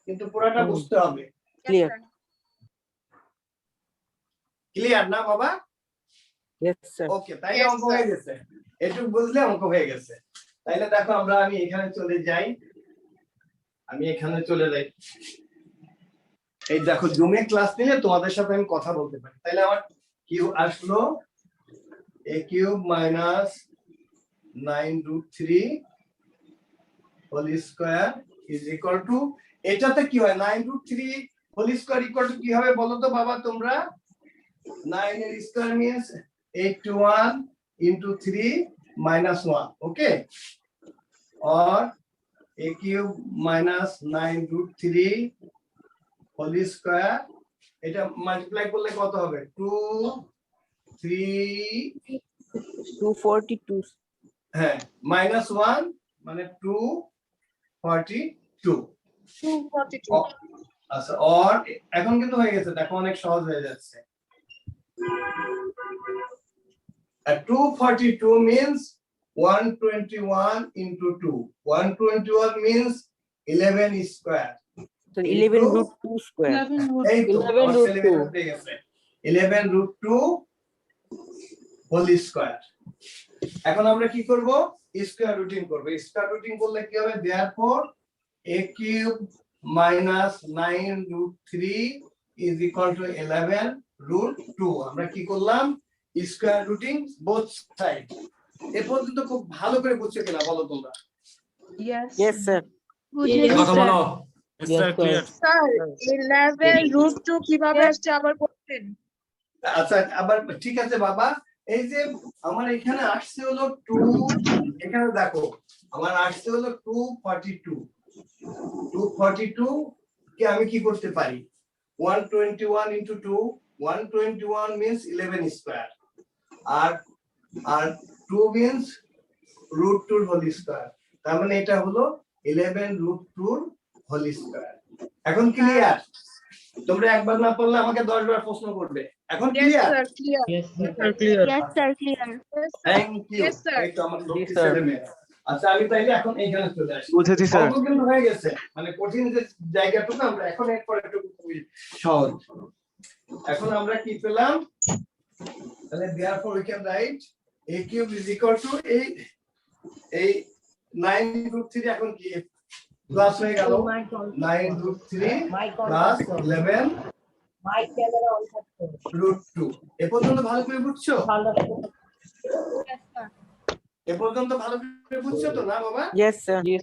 কিন্তু পুরোটা বুঝতে হবে। Clear. ক্লিয়ার না বাবা? Yes, sir. ওকে, তাইলে অঙ্ক হয়ে গেছে। এটুকু বুঝলে অঙ্ক হয়ে গেছে। তাইলে দেখো আমি এখানে চলে যাই, এই দেখো জুমে ক্লাস নিলে তোমাদের সাথে আমি কথা বলতে পারি। তাইলে আমার কিউ আসলো a cube minus 9√3 whole square is equal to, এটাতে কি হয়? 9√3 হোল স্কয়ার ইকুয়াল টু কি হবে বলো তো বাবা তোমরা? 9 এর square means 81 into 3 minus 1, okay, or a cube minus 9√3 whole square, এটা মাল্টিপ্লাই করলে কত হবে? 2 3 242. হ্যাঁ -1 মানে 242। 242. আচ্ছা অর এখন কিন্তু হয়ে গেছে, দেখো অনেক সহজ হয়ে যাচ্ছে। 242 means 121 into 2. 121 means 11 square. So 11 root 2 square. এই তো 11 আমার root ছেলেমেয়েরা 2. পেয়ে গেছে। 11 root 2 হোল স্কয়ার। এখন আমরা কি করব? স্কয়ার রুটিং করব। স্কয়ার রুটিং করলে কি হবে? therefore a cube minus 9 root 3 is equal to 11 root 2. আমরা কি করলাম? Square rooting both side. এ পর্যন্ত খুব ভালো করে বুঝছো কিনা বলো তোমরা? Yes, sir. কথা বলো। Yes, sir, clear. Sir 11 root 2 কিভাবে আসছে আবার বলবেন? আচ্ছা আবার ঠিক আছে বাবা, এই যে আমার এখানে আসছে হলো 2, এখানে দেখো আমার আসছে হলো 242। 242 কে আমি কি করতে পারি? 121 into 2, 121 means 11 square, আর 2 means root 2 whole square, তার মানে এটা হলো 11 root 2 whole square। এখন ক্লিয়ার? তোমরা একবার না পড়লে আমাকে 10 বার প্রশ্ন করবে। এখন Yes clear? sir, clear. Yes, sir. Yes, sir, clear. Yes sir. Thank you. Yes, sir. এই তো আমার লক্ষ্মী Yes, sir. ছেলে মেয়ে। আচ্ছা আমি তাইলে এখন এইখানে চলে আসি। বুঝেছি স্যার। অঙ্ক কিন্তু হয়ে গেছে, মানে কঠিন যে জায়গাটুকু আমরা এখন এরপর একটু খুবই সহজ। এখন আমরা কি পেলাম? তাহলে therefore we can write a cube is equal to এই 9 root 3 এখন কি প্লাস হয়ে গেল 9 root 3 প্লাস 11 root 2। এ পর্যন্ত ভালো করে বুঝছো? এ পর্যন্ত ভালো করে বুঝছো তো না বাবা? Yes, sir. Yes,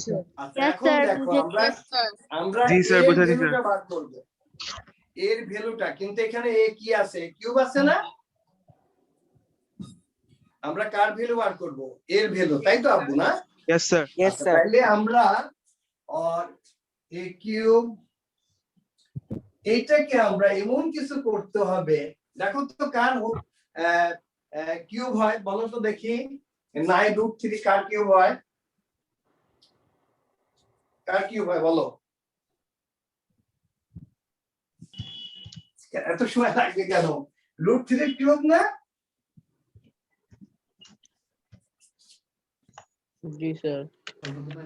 sir. আচ্ছা Yes, এখন sir, দেখো বুঝেছি। আমরা Yes sir. আমরা জি, স্যার, এর বুঝেছি, ভ্যালুটা স্যার। বার করব। এর ভ্যালুটা কিন্তু এখানে এ কি আছে? কিউব আছে না? আমরা কার ভ্যালু বার করব? এর ভ্যালু, তাই তো আব্বু না? Yes, sir. Yes, আচ্ছা, sir. তাহলে আমরা আর এ কিউব এইটাকে আমরা এমন কিছু করতে হবে, দেখো তো কার কিউব হয় বলো তো দেখি। 9 root 3 কার কিউব হয়? কার কিউব হয় বলো? এত সময় লাগবে কেন? root 3 কিউব না? Ji, sir.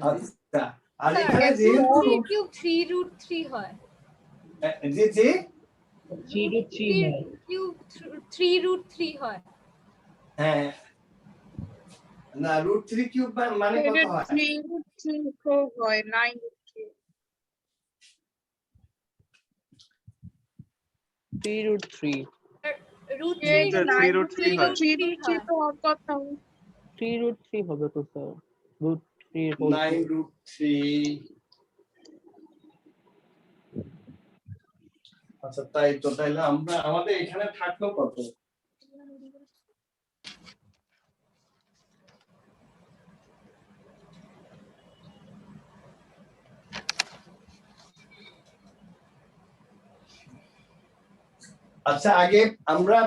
আচ্ছা আর Sir, এখানে S যেহেতু root থ্রি কিউব 3 root 3 হয়। জি জি 3 root 3 কিউব 3 root 3 হয়। হ্যাঁ না root 3 কিউব মানে কত এটা হয়? 3 root 3 কিউব হয় 9 root 3। 3 root 3. root এই 3 3 9 root root 3 3 হয়। 3 root 3 তো আর কথা 3 root 3 হবে তো sir. root 3 whole 9 cube. root 3। আচ্ছা তাই তো, তাইলে আমরা আমাদের এখানে থাকলো কত? আচ্ছা আগে আমরা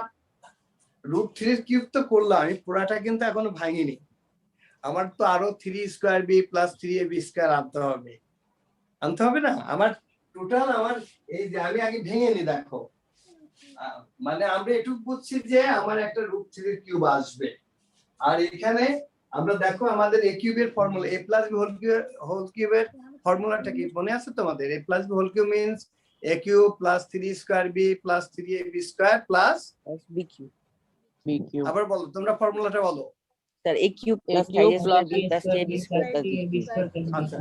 root 3 এর কিউব তো করলাম, আমি পুরাটা কিন্তু এখনো ভাঙিনি। আমার তো আরো 3 square B plus 3ab square আনতে হবে না? আমার টোটাল আমার এই যে আমি আগে ভেঙে নি দেখো, মানে আমরা এটুকু বুঝছি যে আমার একটা root 3 এর কিউব আসবে। আর এখানে আমরা দেখো আমাদের a কিউবের formula a plus b whole কিউবের ফর্মুলাটা কি মনে আছে তোমাদের? a plus b whole cube means a cube plus 3 square b plus 3ab square plus b cube. b cube. আবার বলো তোমরা ফর্মুলাটা বলো। Sir, a cube plus cube a plus square plus ab square plus b cube. আচ্ছা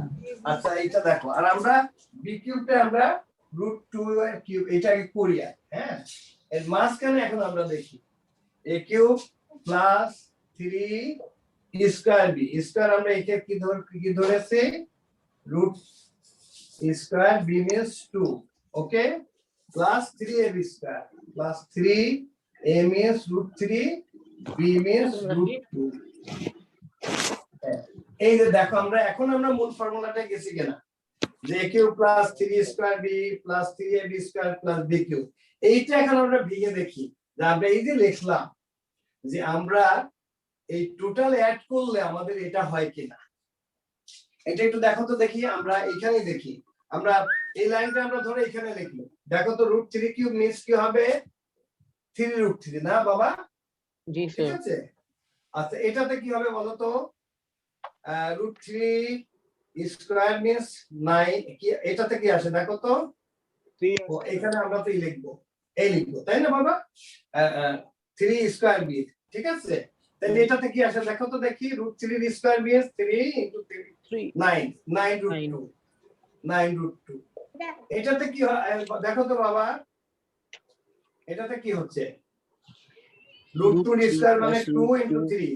আচ্ছা এটা দেখো, আর আমরা b কিউবটা আমরা √2 এর কিউব এটাকে করি। হ্যাঁ এর মাঝখানে এখন আমরা দেখি a cube plus 3 square b square, আমরা এটা কি ধরেছি? Root square b means 2, okay, plus 3ab square plus 3a means √3 b means √2। এই যে দেখো আমরা এখন আমরা মূল ফর্মুলাটা গেছি কিনা? যে a cube plus 3 square b plus 3ab square plus b cube. এইটা এখন আমরা ভেঙে দেখি যে আমরা এই যে লিখলাম যে আমরা এই টোটাল অ্যাড করলে আমাদের এটা হয় কিনা। এটা একটু দেখো তো দেখি, আমরা এখানে দেখি, আমরা এই লাইনটা আমরা ধরে এখানে লিখলাম, দেখো তো √3 কিউব মিন্স কি হবে 3√3 না বাবা? জি ঠিক স্যার আছে। আচ্ছা এটাতে কি হবে বলো তো, √3 স্কয়ার মিন্স 9, কি এটাতে কি আসে দেখো তো, ও এখানে আমরা তো এই লিখবো তাই না বাবা, 3 স্কয়ার বি, ঠিক আছে। তাহলে এটাতে কি আসে দেখো তো দেখি, √3 স্কয়ার মিন্স 3 * 3 3 9√2 এটাতে কি হয় দেখো তো বাবা, এটাতে কি হচ্ছে √2 স্কয়ার মানে 2 * 3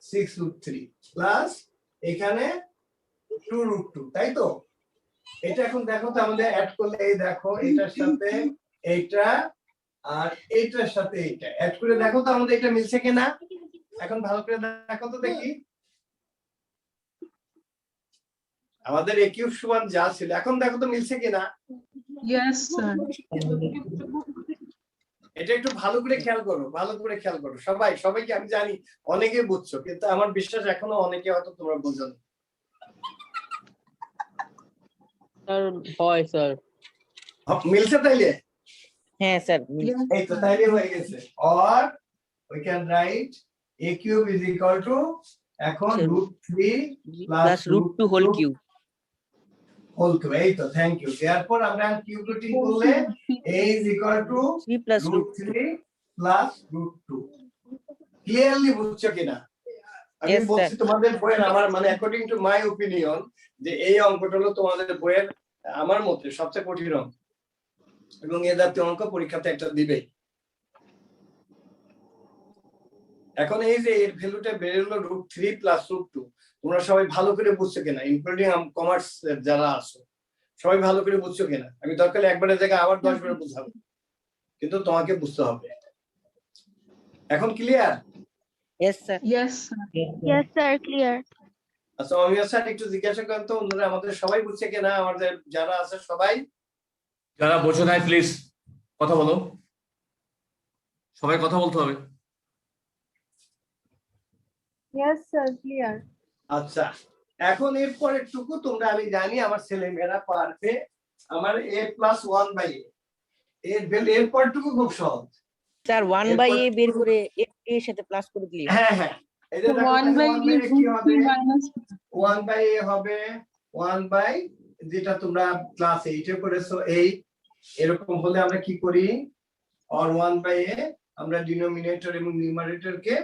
6√3 প্লাস এখানে 2√2 তাই তো। এটা এখন দেখো তো আমাদের অ্যাড করলে এই দেখো এটার সাথে এইটা আর এইটার সাথে এইটা অ্যাড করে দেখো তো আমাদের এটা মিলছে কিনা। এখন ভালো করে দেখো তো দেখি, আমাদের a কিউব সমান যা ছিল এখন দেখো তো মিলছে কিনা। Yes, sir. এটা একটু ভালো করে খেয়াল করো, ভালো করে খেয়াল করো সবাইকে আমি জানি অনেকে বুঝছো, কিন্তু আমার বিশ্বাস এখনো অনেকে হয়তো তোমরা বুঝো না। স্যার হয় স্যার মিলছে তাইলে? হ্যাঁ স্যার এই তো তাইলে হয়ে গেছে। or we can write a cube is equal to এখন √3 plus √2 whole cube whole cube. এই তো থ্যাংক ইউ। এরপর আমরা কিউব রুটিন করলে a is equal to 3 plus √3 plus √2। Clearly বুঝছো কিনা? আমি Yes, sir. বলছি তোমাদের বইয়ের, আমার মানে অ্যাকর্ডিং টু মাই ওপিনিয়ন, যে এই অঙ্কটা হলো তোমাদের বইয়ের আমার মতে সবচেয়ে কঠিন অঙ্ক, এবং এ জাতীয় অঙ্ক পরীক্ষাতে একটা দিবেই। এখন এই যে এর ভ্যালুটা বের হলো √3 প্লাস √2, তোমরা সবাই ভালো করে বুঝছো কিনা, ইনক্লুডিং কমার্স যারা আছো সবাই ভালো করে বুঝছো কিনা? আমি দরকার একবারের জায়গায় আবার 10 বার বুঝাবো, কিন্তু তোমাকে বুঝতে হবে। এখন clear? Yes sir Yes, sir. Yes, sir, clear. আচ্ছা অমিয় স্যার একটু জিজ্ঞাসা করেন তো অন্যরা আমাদের সবাই বুঝছে কিনা, আমাদের যারা আছে সবাই? যারা বোঝো নাই প্লিজ কথা বলো, সবাই কথা বলতে হবে। Yes, sir, clear. আচ্ছা এখন এর পরেরটুকু তোমরা, আমি জানি আমার ছেলেমেয়েরা পারবে। আমার a+1/a এর ভ্যালু, এর পরেরটুকু খুব সহজ। স্যার 1/a বের করে এর সাথে প্লাস করে দিলে হ্যাঁ হ্যাঁ, এই যে দেখো 1/a কি হবে, minus 1/a হবে 1 যেটা তোমরা ক্লাস 8 এ পড়েছো 8, এরকম হলে আমরা কি করি, or 1/a আমরা ডিনোমিনেটর এবং নিউমারেটরকে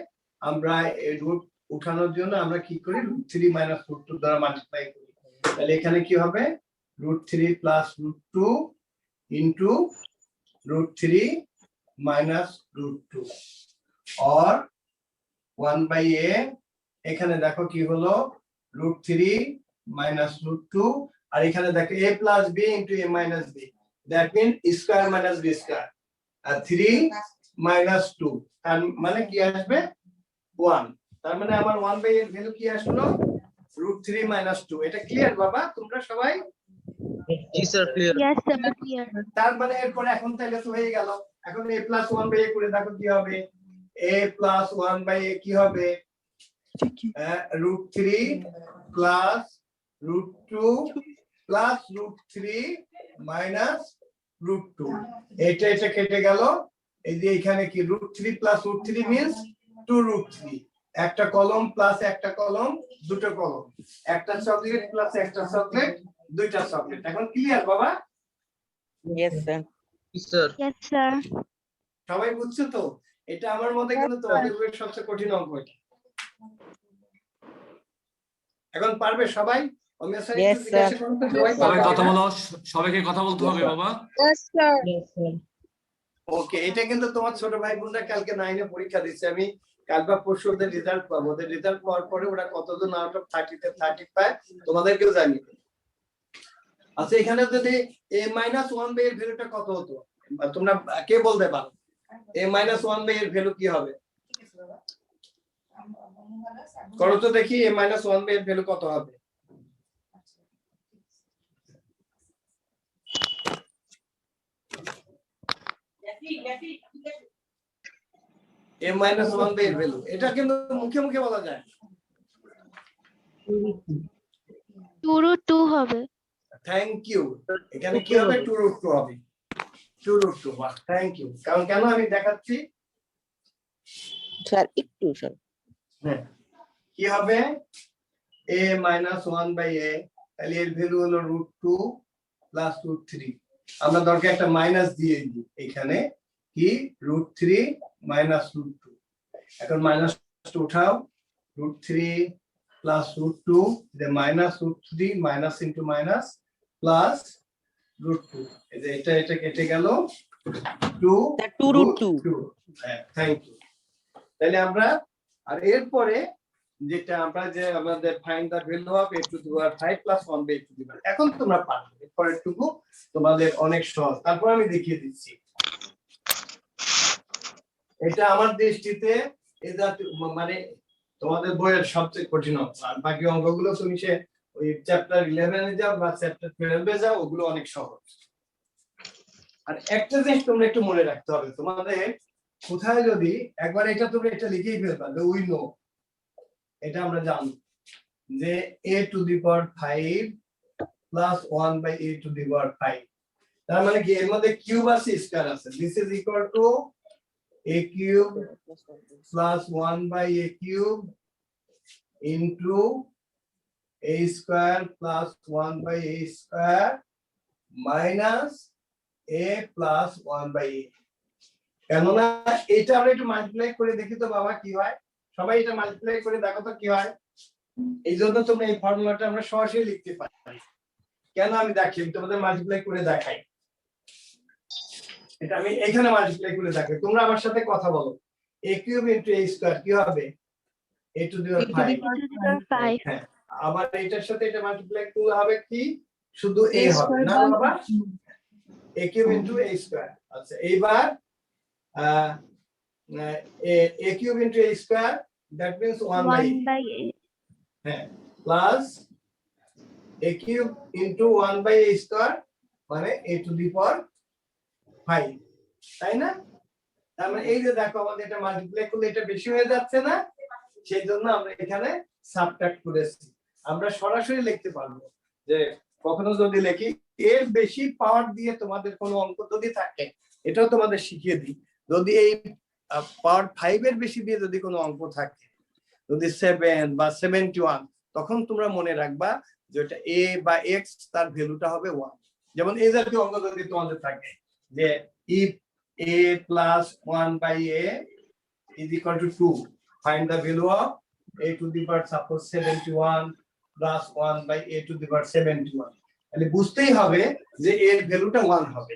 আমরা রুট উঠানোর জন্য আমরা কি করি, √3 - √2 দ্বারা মাল্টিপ্লাই করি। তাহলে এখানে কি হবে, √3 + √2 ইনটু √3 - √2 or 1/a, এখানে দেখো কি হলো √3 - √2, আর এখানে দেখো a + b * a - b, that means square minus b square, আর 3 - 2 তার মানে কি আসবে 1। তার মানে আমার 1/a এর ভ্যালু কি আসলো, √3 - 2। এটা ক্লিয়ার বাবা তোমরা সবাই? জি sir clear Yes, sir, clear. তার মানে এরপরে এখন তাহলে তো হয়ে গেল। এখন a+1/a করে দেখো কি হবে, a+1/a কি হবে, √3 প্লাস √2 প্লাস √3 মাইনাস √2। এটা কেটে গেল, এই যে এখানে কি √3 প্লাস √3 মিন্স 2√3, একটা কলম প্লাস একটা কলম, দুটো কলম, একটা চকলেট প্লাস একটা চকলেট, দুইটা চকলেট। এখন ক্লিয়ার বাবা? Yes sir sir Yes, sir. সবাই বুঝছো তো? এটা আমার মতে কিন্তু তোমাদের বইয়ের সবচেয়ে কঠিন অঙ্ক এটা। এখন পারবে সবাই? অমিয় স্যার Yes, একটু জিজ্ঞাসা করুন তো, সবাই সবাই পারবে কথা কিনা? বলো, সবাইকে কথা বলতে হবে বাবা। Yes, sir. ওকে, এটা কিন্তু তোমার ছোট ভাই বোনরা কালকে 9 এ পরীক্ষা দিচ্ছে, আমি কাল বা পরশু ওদের রেজাল্ট পাবো। ওদের রেজাল্ট পাওয়ার পরে ওরা কতজন আউট অফ 30 তে 30 পায় তোমাদেরকেও জানিয়ে দেব। আচ্ছা এখানে যদি a-1/a এর ভ্যালুটা কত হতো তোমরা কে বলতে পারো, a-1/a এর ভ্যালু কি হবে? করো তো দেখি a-1/a এর ভ্যালু কত হবে। a minus 1 by এর ভ্যালু, এটা কিন্তু মুখে মুখে বলা যায়। 2 root 2 হবে। থ্যাংক ইউ, এখানে কি হবে 2 root 2 হবে, 2 root 2, বাহ থ্যাংক ইউ। কারণ কেন আমি দেখাচ্ছি, স্যার একটু স্যার হ্যাঁ কি হবে a minus 1 by a, তাহলে এর ভ্যালু হলো √2 প্লাস √3। আমরা দরকার একটা মাইনাস দিয়ে দিই এখানে, কি √3 মাইনাস √2। এখন মাইনাস উঠাও, √3 প্লাস √2, যে minus √3 minus into minus plus √2, এই যে এটা কেটে গেল 2 2 root 2 হ্যাঁ থ্যাংক ইউ। তাহলে আমরা আর এরপরে যেটা আমরা যে আমাদের find the value of a to the power 5 plus 1 by a to the power, এখন তোমরা পারবে, এরপরেরটুকু তোমাদের অনেক সহজ। তারপর আমি দেখিয়ে দিচ্ছি, এটা আমার দৃষ্টিতে এটা মানে তোমাদের বইয়ের সবচেয়ে কঠিন অঙ্ক। আর বাকি অঙ্কগুলো তুমি সে ওই চ্যাপ্টার 11 এ যাও বা চ্যাপ্টার 12 এ যাও, ওগুলো অনেক সহজ। আর একটা জিনিস তোমরা একটু মনে রাখতে হবে, তোমাদের কোথায় যদি একবার এটা তোমরা এটা লিখেই ফেলবা যে উই নো, এটা আমরা জানি যে a to the power 5 plus 1 by a to the power 5, তার মানে কি এর মধ্যে কিউব আছে স্কয়ার আছে, this is equal to a cube plus 1 by a cube into a square plus 1 by a square minus a plus 1 by a। কেননা এটা আমরা একটু মাল্টিপ্লাই করে দেখি তো বাবা কি হয়, সবাই এটা মাল্টিপ্লাই করে দেখো তো কি হয়। এই জন্য তোমরা এই ফর্মুলাটা আমরা সরাসরি লিখতে পারি। কেন আমি দেখি তোমাদের মাল্টিপ্লাই করে দেখাই, এটা আমি এখানে মাল্টিপ্লাই করে দেখাই, তোমরা আমার সাথে কথা বলো। a cube into a square কি হবে, a to the power 5। a to the power 5 হ্যাঁ, আবার এটার সাথে এটা মাল্টিপ্লাই করলে হবে কি, শুধু a হবে না বাবা, a cube into a square. আচ্ছা এইবার a cube into a square, that means 1 by 1 by 8 হ্যাঁ plus a cube into 1 by a square, মানে a টু দি পাওয়ার 5, তাই না? তার মানে এই যে দেখো আমাদের এটা মাল্টিপ্লাই করলে এটা বেশি হয়ে যাচ্ছে না, সেই জন্য আমরা এখানে সাবট্রাক্ট করেছি। আমরা সরাসরি লিখতে পারবো যে কখনো যদি লিখি এর বেশি পাওয়ার দিয়ে তোমাদের কোনো অঙ্ক যদি থাকে, এটাও তোমাদের শিখিয়ে দিই, যদি এই পাওয়ার 5 এর বেশি দিয়ে যদি কোনো অঙ্ক থাকে, যদি 7 বা 71, তখন তোমরা মনে রাখবা যে এটা a বা x তার ভ্যালুটা হবে 1। যেমন এই জাতীয় অঙ্ক যদি তোমাদের থাকে যে if a plus 1 by a is equal to 2, find the value of a to the power suppose 71 plus 1 by a to the power 71, তাহলে বুঝতেই হবে যে এর ভ্যালুটা 1 হবে।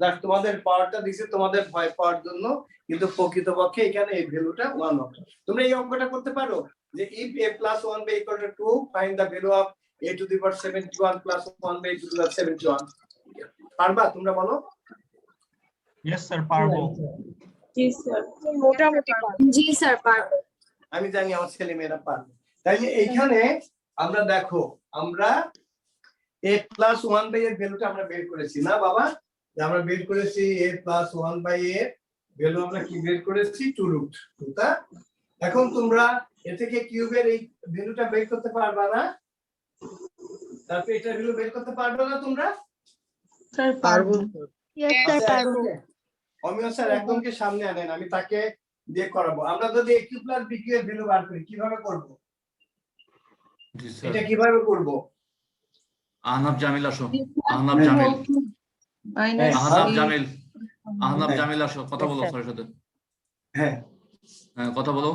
দেখ তোমাদের পাওয়ারটা দিছে তোমাদের ভয় পাওয়ার জন্য, কিন্তু প্রকৃতপক্ষে এখানে এই ভ্যালুটা 1 হবে। তোমরা এই অঙ্কটা করতে পারো যে if a plus 1 by equal to 2, find the value of a to the power 71 plus 1 by a to the power 71, পারবা তোমরা বলো? Yes sir, পারবো। জি স্যার, মোটামুটি জি স্যার পারবো। আমি জানি আমার ছেলে মেয়েরা পারবে। তাইলে এইখানে আমরা দেখো আমরা a plus 1 by এর ভ্যালুটা আমরা বের করেছি না বাবা, যে আমরা বের করেছি a plus 1 by এর ভ্যালু আমরা কি বের করেছি 2 root 2, তা এখন তোমরা এ থেকে কিউবের এই ভ্যালুটা বের করতে পারবা না, তারপর এটা ভ্যালু বের করতে পারবে না তোমরা? স্যার পারবো। yes sir পারবো। অমিয় স্যার একদমকে সামনে আনেন, আমি তাকে দিয়ে করাবো। আমরা যদি a cube plus b cube এর ভ্যালু বার করি কিভাবে করব, জি স্যার। এটা কিভাবে করব? আহনাব জামিল আসো, আহনাব জামিল, আহনাব জামিল, আহনাব জামিল আসো, কথা বলো স্যারের সাথে। হ্যাঁ হ্যাঁ কথা বলো।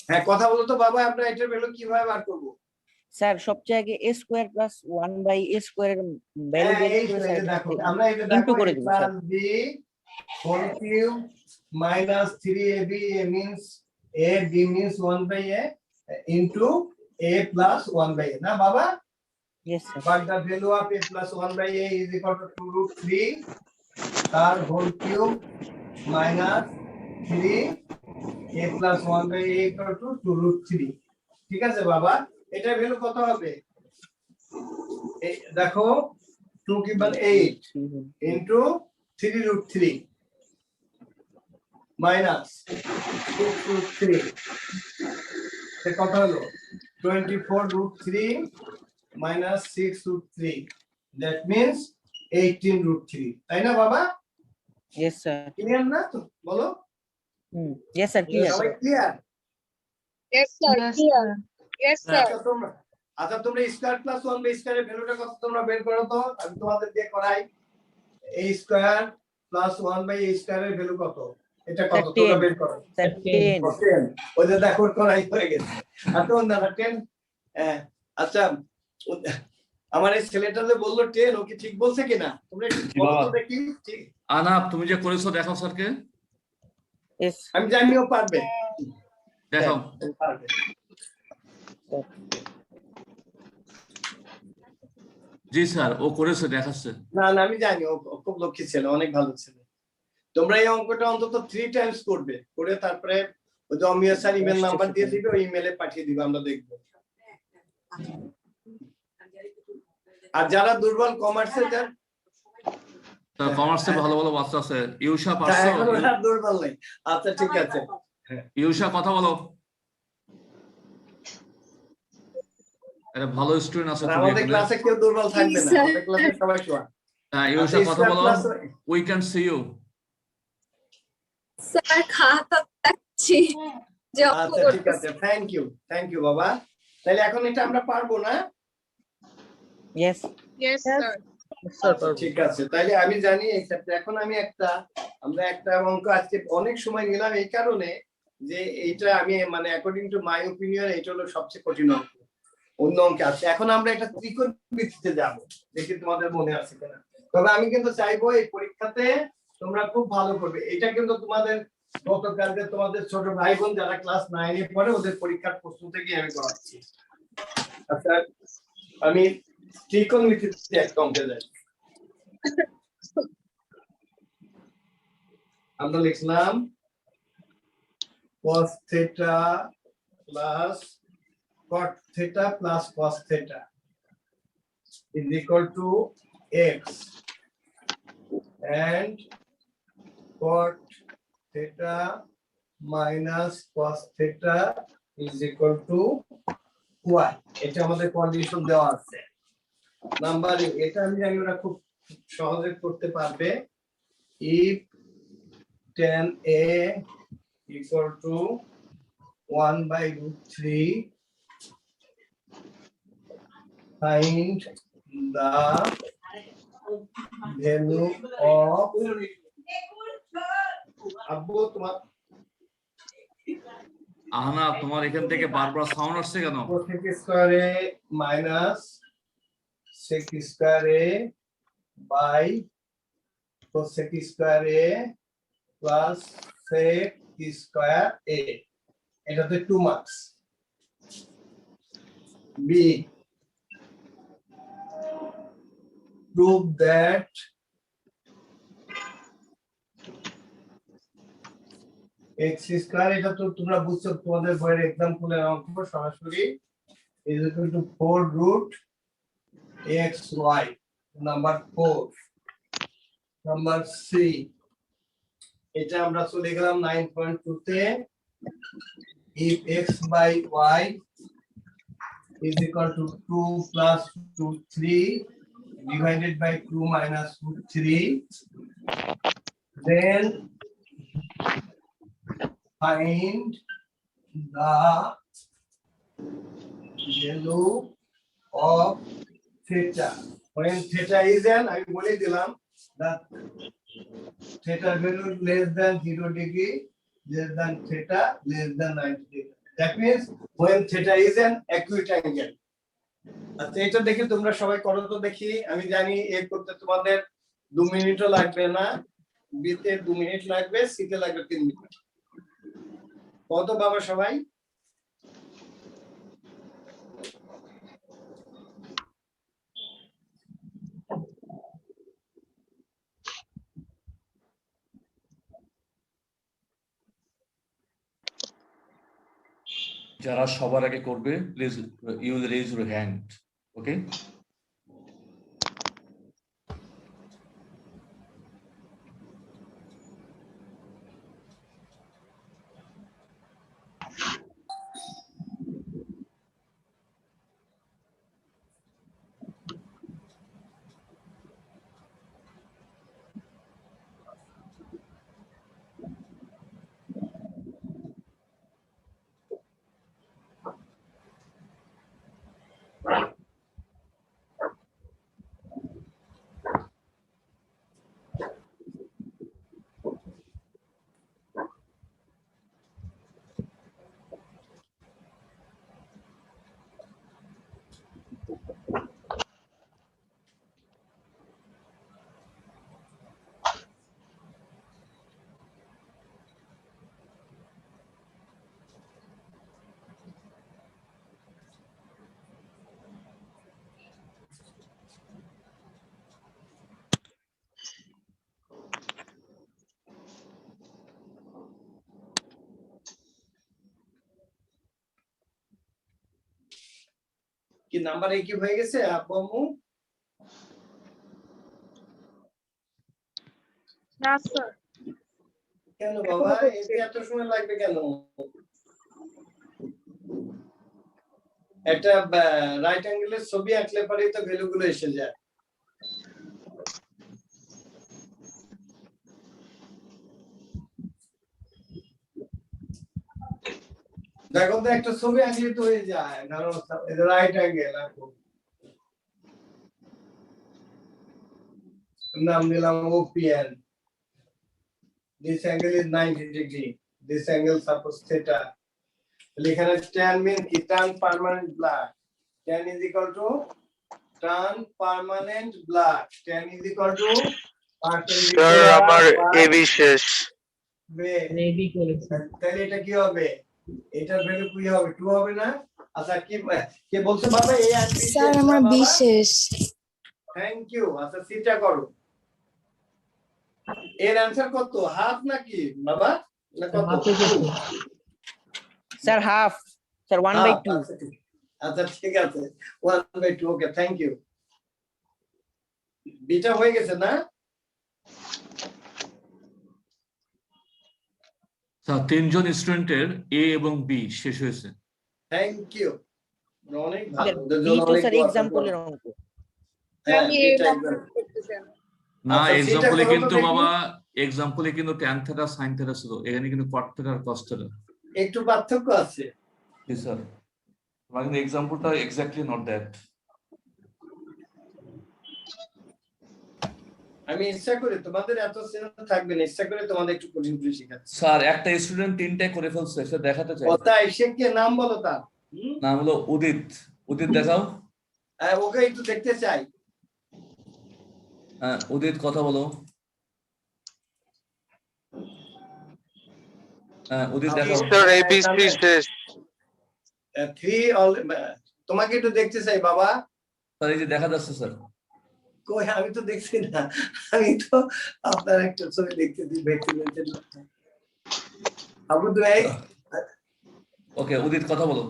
হ্যাঁ কথা বলো তো বাবা, আমরা এটার ভ্যালু কিভাবে বার করব? স্যার সবচেয়ে আগে a square plus 1 by a স্কয়ারের ভ্যালু বের করে স্যার আমরা এটা ইনটু দেখো করে দেব sir. b whole cube minus 3ab, a means a, b means 1 by a into a plus 1 by a, না বাবা? Yes sir. But the value of a plus 1 by a is equal to 2 root 3 তার whole cube minus 3 a plus 1 by a equal to 2 root 3, ঠিক আছে বাবা? এটা value কত হবে? দেখো 2 given 8 into 3 root 3, মাইনাস 6√3 কত হলো 24√3 minus 6√3 that means 18√3 তাই না বাবা Yes, sir. ক্লিয়ার না তো বলো Yes, sir. Clear. সবাই clear Yes, sir. Clear. Yes, sir. আচ্ছা তোমরা স্কয়ার প্লাস 1 বাই স্কয়ারের ভ্যালুটা কত তোমরা বের করো তো আমি তোমাদের দিয়ে করাই a square plus 1 by a স্কয়ারের ভ্যালু কত এটা কত তোমরা বের করো 10 ওই যে দেখো করাই হয়ে গেছে আচ্ছা ওনারা 10 আচ্ছা আমার এই ছেলেটা যে বললো 10 ও কি ঠিক বলছে কিনা তোমরা একটু বলো তো দেখি ঠিক আনাপ তুমি যে করেছো দেখাও স্যারকে Yes. আমি জানিও পারবে দেখাও পারবে জি স্যার ও করেছে দেখাচ্ছে না না আমি জানি ও খুব লক্ষ্মী ছেলে অনেক ভালো ছেলে তোমরা এই অঙ্কটা অন্তত 3 টাইমস করবে করে তারপরে ওই যে অমিয় স্যার ইমেল নাম্বার দিয়ে দিবে ওই ইমেলে পাঠিয়ে দিবে আমরা দেখব আর যারা দুর্বল কমার্সে যান স্যার কমার্সে ভালো ভালো বাচ্চা আছে ইউষা পারছো আর দুর্বল নাই আচ্ছা ঠিক আছে ইউষা কথা বলো আরে ভালো স্টুডেন্ট আছে তুমি আমাদের ক্লাসে কেউ দুর্বল থাকবে না আমাদের ক্লাসে সবাই সমান হ্যাঁ ইউষা কথা বলো we can see you sir খাতা দেখছি যে আচ্ছা ঠিক আছে থ্যাংক ইউ বাবা তাহলে এখন এটা আমরা পারবো না Yes. Yes, sir. ঠিক আছে তাইলে আমি জানি এখন আমি আমরা একটা অঙ্ক আজকে অনেক সময় নিলাম এই কারণে যে এইটা আমি মানে অ্যাকর্ডিং টু মাই ওপিনিয়ন এটা হলো সবচেয়ে কঠিন অঙ্ক অন্য অঙ্কে আছে এখন আমরা একটা ত্রিকোণমিতিতে যাব দেখি তোমাদের মনে আছে কিনা তবে আমি কিন্তু চাইবো এই পরীক্ষাতে তোমরা খুব ভালো করবে এটা কিন্তু তোমাদের গতকালকে তোমাদের ছোট ভাই বোন যারা ক্লাস 9 এ পড়ে ওদের পরীক্ষার প্রশ্ন থেকে আমি করাচ্ছি আচ্ছা আমি ত্রিকোণমিতিতে একটা অঙ্কে যাই আমরা লিখলাম cos theta plus cot theta plus cos theta is equal to x and cot theta minus cos theta is equal to y এটা আমাদের কন্ডিশন দেওয়া আছে নাম্বার এটা আমি জানি ওরা খুব সহজে করতে পারবে if tan a equal to 1 by root 3 find the value of আব্বু তোমার আহনা তোমার এখান থেকে বারবার সাউন্ড আসছে কেন cosec স্কয়ারে মাইনাস sec স্কয়ারে বাই cosec স্কয়ারে প্লাস sec স্কয়ার a এটাতে 2 marks b prove that x square এটা তো তোমরা বুঝছো তোমাদের বইয়ের एग्जांपल-এর অঙ্ক সরাসরি is equal to 4 root xy number 4 number 3 এটা আমরা চলে গেলাম 9.2 তে if x by y is equal to 2 plus root 3 divided by 2 minus root 3 then find the value of theta when theta is an আমি বলে দিলাম that theta value less than 0 degree less than theta less than 90 degree that means when theta is an acute angle আচ্ছা এটা দেখি তোমরা সবাই করো তো দেখি আমি জানি এ করতে তোমাদের 2 মিনিটও লাগবে না বি তে 2 মিনিট লাগবে সি তে লাগবে 3 মিনিট কত বাবা সবাই যারা সবার আগে করবে please use raise your hand okay কি নাম্বার কি হয়ে গেছে আব্বু আম্মু? না স্যার কেন বাবা এতে এত সময় লাগবে কেন? একটা রাইট অ্যাঙ্গেলের ছবি আঁকলে পরেই তো ভ্যালু গুলো এসে যায়। দেখো তো একটা ছবি আঁকলে তো হয়ে যায়, ধরো রাইট অ্যাঙ্গেল আঁকো, নাম দিলাম ওপিএন, this angle is 90 degree, this angle suppose theta, এখানে tan mean কি tan permanent black, tan is equal to tan permanent black, tan is equal to sir আমার এবি শেষ। এবি করেছি তাহলে এটা কি হবে? এটার ভ্যালু কি হবে? 2 হবে না? আচ্ছা কি কে বলছে বাবা এই অ্যান্সার? স্যার আমার বিশেষ থ্যাংক ইউ। আচ্ছা সিটা করো, এর অ্যান্সার কত? হাফ নাকি বাবা না কত? Sir half, sir 1/2। আচ্ছা ঠিক আছে 1/2, ওকে থ্যাংক ইউ। বিটা হয়ে গেছে না? স্যার 3 জন স্টুডেন্টের এ এবং বি শেষ হয়েছে। থ্যাংক ইউ, অনেক ভালো। বি তো স্যার এক্সাম্পলের অঙ্ক। হ্যাঁ, আমি বিটা এটা example। করতেছি। না আচ্ছা, এক্সাম্পলে সেটা করো তো কিন্তু দেখি। বাবা, এক্সাম্পলে কিন্তু tan থিটা sin থিটা ছিল, এখানে কিন্তু cot থিটা আর cos থিটা। একটু পার্থক্য আছে। জি স্যার, মানে এক্সাম্পলটা এক্স্যাক্টলি নট দ্যাট। আমি ইচ্ছা করে তোমাদের এত সিনেমা থাকবে না, ইচ্ছা করে তোমাদের একটু কঠিন করে শেখাচ্ছি। স্যার একটা স্টুডেন্ট 3টাই করে ফেলছে, সে দেখাতে চাই। কথা এসে কে নাম বলো তার? নাম হলো উদিত। উদিত দেখাও। হ্যাঁ ওকে একটু দেখতে চাই। হ্যাঁ উদিত কথা বলো। হ্যাঁ উদিত দেখাও। স্যার এবিসি শেষ। 3 অল তোমাকে একটু দেখতে চাই বাবা। স্যার এই যে দেখা যাচ্ছে স্যার। কই আমি তো দেখছি না, আমি তো আপনার একটা ছবি দেখতেছি ভ্যাকসিনেশন। আবু দুই ওকে উদিত কথা বলো।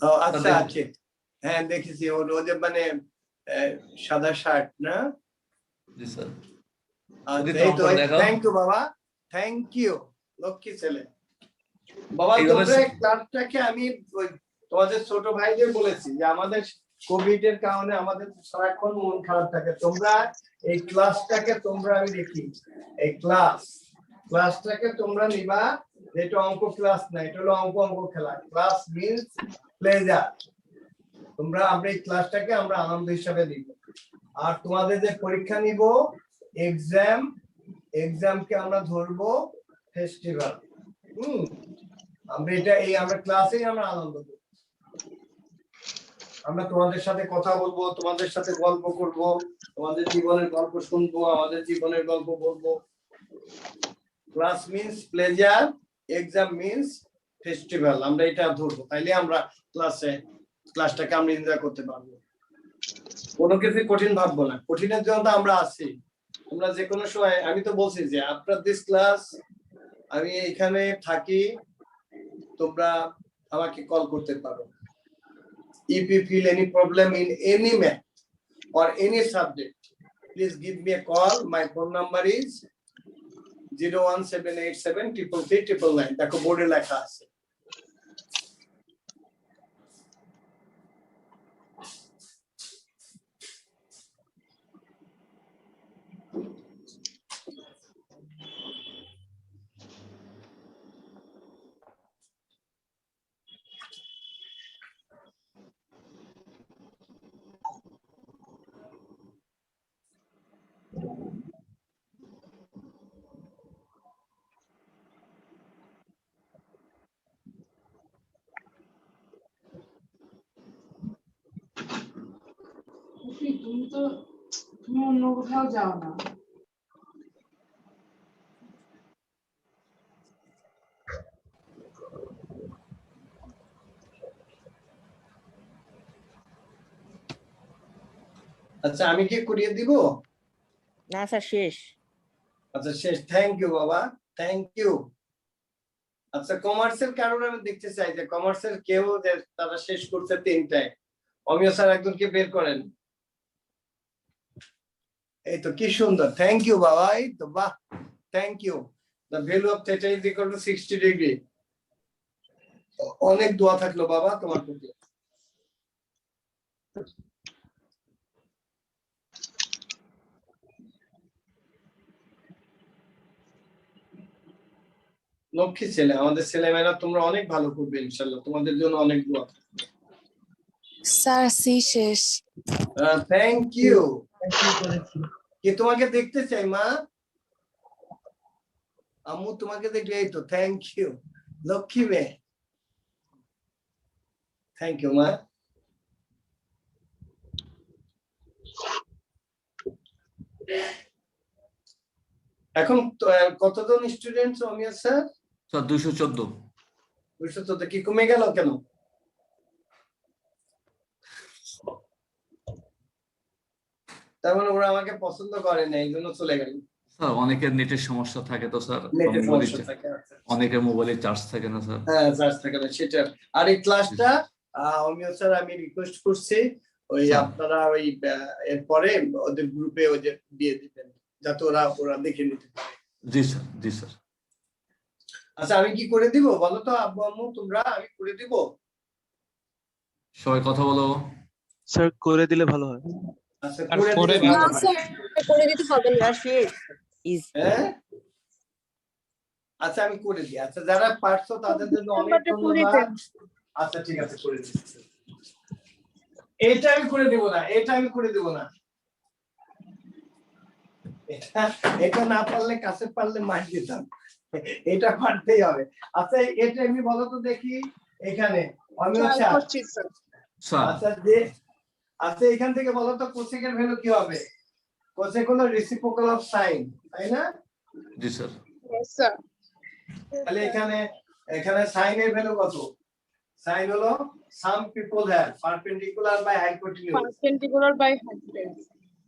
ও আচ্ছা আছে, হ্যাঁ দেখেছি ওর যে মানে সাদা শার্ট না? জি স্যার। থ্যাংক ইউ বাবা, থ্যাংক ইউ লক্ষ্মী ছেলে। বাবা এইভাবে তোমরা ক্লাসটাকে আমি তোমাদের ছোট ভাইদের বলেছি যে আমাদের কোভিড এর কারণে আমাদের সারাক্ষণ মন খারাপ থাকে, তোমরা এই ক্লাসটাকে তোমরা আমি দেখি এই ক্লাসটাকে তোমরা নিবা, এটা অঙ্ক ক্লাস না, এটা হলো অঙ্ক খেলা। Class means pleasure. তোমরা আমরা এই ক্লাসটাকে আমরা আনন্দ হিসাবে নিব। আর তোমাদের যে পরীক্ষা নিব এক্সামকে আমরা ধরবো ফেস্টিভ্যাল। আমরা এটা এই আমরা ক্লাসেই আমরা আনন্দ করব, আমরা তোমাদের সাথে কথা বলবো, তোমাদের সাথে গল্প করব, তোমাদের জীবনের গল্প শুনবো, আমাদের জীবনের গল্প বলবো। Class means pleasure, exam means festival, আমরা এটা ধরবো, তাইলে আমরা ক্লাসটাকে আমরা এনজয় করতে পারবো। কোনো কিছু কঠিন ভাববো না, কঠিনের জন্য তো আমরা আছি। তোমরা যে কোনো সময়, আমি তো বলছি যে আফটার দিস ক্লাস আমি এখানে থাকি, তোমরা আমাকে কল করতে পারো। If you feel any problem in any math or any subject, please give me a call. My phone number is 017873339. দেখো বোর্ডে লেখা আছে। তুমি অন্য কোথাও যাও না। আচ্ছা আমি কি করিয়ে দিব? না স্যার শেষ। আচ্ছা শেষ, থ্যাংক ইউ বাবা, থ্যাংক ইউ। আচ্ছা কমার্সের কারণে আমি দেখতে চাই যে কমার্সের কেউ যে তারা শেষ করছে 3টায়, অমিয় স্যার একজনকে বের করেন। এই তো কি সুন্দর, থ্যাংক ইউ বাবা, এই তো বাহ, thank you. The value of theta is equal to 60 degree. অনেক দোয়া থাকলো বাবা তোমার প্রতি। লক্ষ্মী ছেলে, আমাদের ছেলেমেয়েরা তোমরা অনেক ভালো করবে ইনশাল্লাহ, তোমাদের জন্য অনেক দোয়া। স্যার সি শেষ। Thank you. কি তোমাকে দেখতে চাই মা, আম্মু তোমাকে দেখবে, এই তো থ্যাংক ইউ লক্ষ্মী মেয়ে, থ্যাংক ইউ মা। এখন কতজন স্টুডেন্ট অমিয় স্যার? স্যার 214। 214 কি কমে গেল কেন? তার মানে ওরা আমাকে পছন্দ করে না, এই জন্য চলে গেল। স্যার অনেকের নেটের সমস্যা থাকে তো স্যার, নেটের সমস্যা থাকে, আচ্ছা। অনেকের মোবাইলে চার্জ থাকে না স্যার। হ্যাঁ চার্জ থাকে না সেটা। আর এই ক্লাসটা অমিয় স্যার আমি রিকোয়েস্ট করছি ওই স্যার। আপনারা ওই এরপরে ওদের গ্রুপে ওই যে দিয়ে দিবেন, যাতে ওরা দেখে নিতে পারে। জি স্যার, জি স্যার। আচ্ছা আমি কি করে দিব বলো তো আব্বু আম্মু, তোমরা আমি করে দিব? সবাই কথা বলো। স্যার করে দিলে ভালো হয়। আচ্ছা আর করে করে দিলে দিও ভালো না হয়। স্যার করে দিতে হবে না। হ্যাঁ আচ্ছা আমি করে দিই। আচ্ছা যারা পারছো তাদের জন্য অনেক নাম্বারটা করে ধন্যবাদ। দেন। আচ্ছা ঠিক আছে করে দিচ্ছি। এটা আমি করে দেব না, এটা আমি করে দেব না, এটা না পারলে কাছে পারলে মার দিতাম, এটা পারতেই হবে। আচ্ছা এটা আমি বলো তো দেখি এখানে আমি স্যার আচ্ছা যে আচ্ছা এখান থেকে বলো তো কোসেকের ভ্যালু কি হবে? কোসেক হলো রেসিপ্রোকাল অফ সাইন, তাই না? জি স্যার। তাহলে এখানে সাইনের ভ্যালু কত? সাইন হলো some people have perpendicular by hypotenuse. Perpendicular by hypotenuse.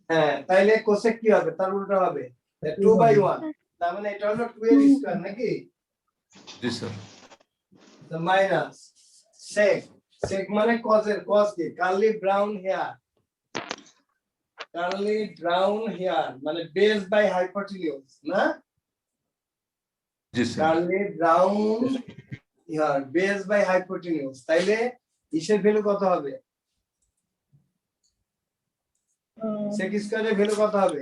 হ্যাঁ তাইলে কোসেক কি হবে? তার উল্টো হবে 2/1। তার মানে এটা হলো 2 এর স্কয়ার নাকি? জি স্যার। the minus sec মানে cos এর cos কি curly brown hair মানে base by hypotenuse না? জি sir. curly brown hair base by hypotenuse, তাইলে ইসের ভ্যালু কত হবে? sec স্কয়ার এর ভ্যালু কত হবে?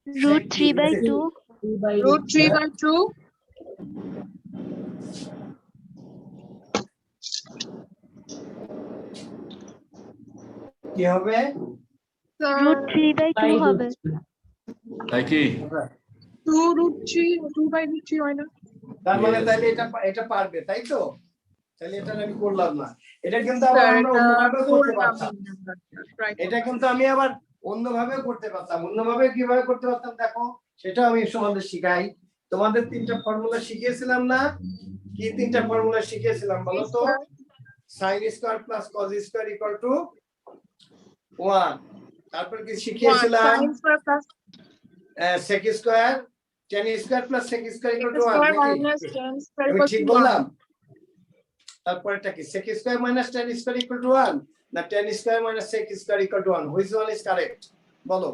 √3/2 √3/2 কি হবে? √3/2 হবে। তাই কি? 2√3 হয় না? তার মানে Yes. তাইলে এটা পারবে তাই তো? তাহলে এটা আমি করলাম না, এটা কিন্তু আবার আমরা অন্যভাবে করতে পারতাম। এটা কিন্তু আমি আবার অন্যভাবে করতে পারতাম। অন্যভাবে কিভাবে করতে পারতাম দেখো, সেটা আমি তোমাদের শিখাই। তোমাদের 3টা ফর্মুলা শিখিয়েছিলাম না? কি 3টা ফর্মুলা শিখিয়েছিলাম বলো তো? sin square plus cos square equal to 1। তারপর কি শিখিয়েছিলাম? sin square plus sec square tan square plus sec square equal to 1 square নাকি? মাইনাস tan স্কয়ার আমি ইকুয়াল ঠিক টু 1। বললাম? তারপরটা কি sec square minus tan square equal to 1 না tan square minus sec square equal to 1? which one is correct বলো?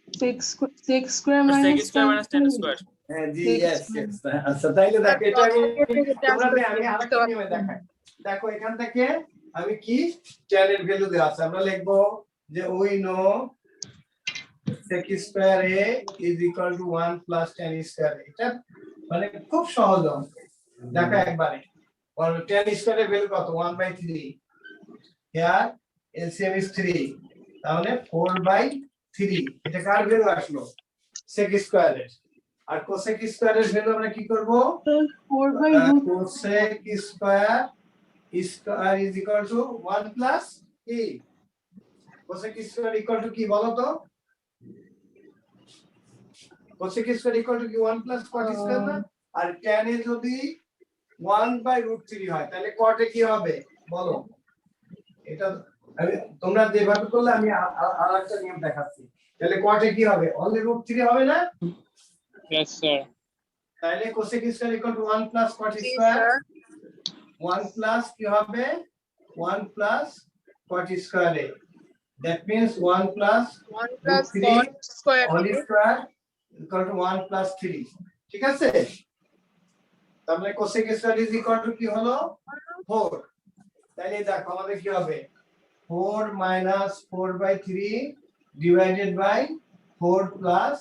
6 square minus tan square. হ্যাঁ জি yes yes। আচ্ছা তাইলে দেখো এটা আমি আরেকটা নিয়মে দেখাই। দেখো এখান থেকে আমি কি tan এর ভ্যালু দেওয়া আছে, আমরা লিখবো যে we know sec square a is equal to 1 plus tan square. এটা মানে খুব সহজ অঙ্ক, দেখো একবারে। আর tan স্কয়ার এর ভ্যালু কত? 1/3। here LCM is 3, তাহলে 4/3। এটা কার ভ্যালু আসলো? sec স্কয়ারের। আর cosec স্কয়ারের ভ্যালু আমরা কি করব? 4/√3 cosec square is equal to 1 plus কি? cosec স্কয়ার ইকুয়াল টু কি বলো তো? cosec স্কয়ার ইকুয়াল টু কি 1 plus cot স্কয়ার না? আর tan এ যদি 1/√3 হয় তাহলে cot এ কি হবে বলো? এটা আমি তোমরা যেভাবে করলে আমি আরেকটা নিয়ম দেখাচ্ছি। তাহলে cot এ কি হবে? only √3 হবে না? Yes sir. তাহলে cosec square equal to 1 plus cot square. 1 plus কি হবে 1 plus cot square a that means 1 plus 1 plus root 3 cot square whole a square equal to 1 plus 3 ঠিক আছে তাহলে cosec square is equal to কি হলো 4 তাহলে দেখো আমাদের কি হবে 4 minus 4 by 3 divided by 4 plus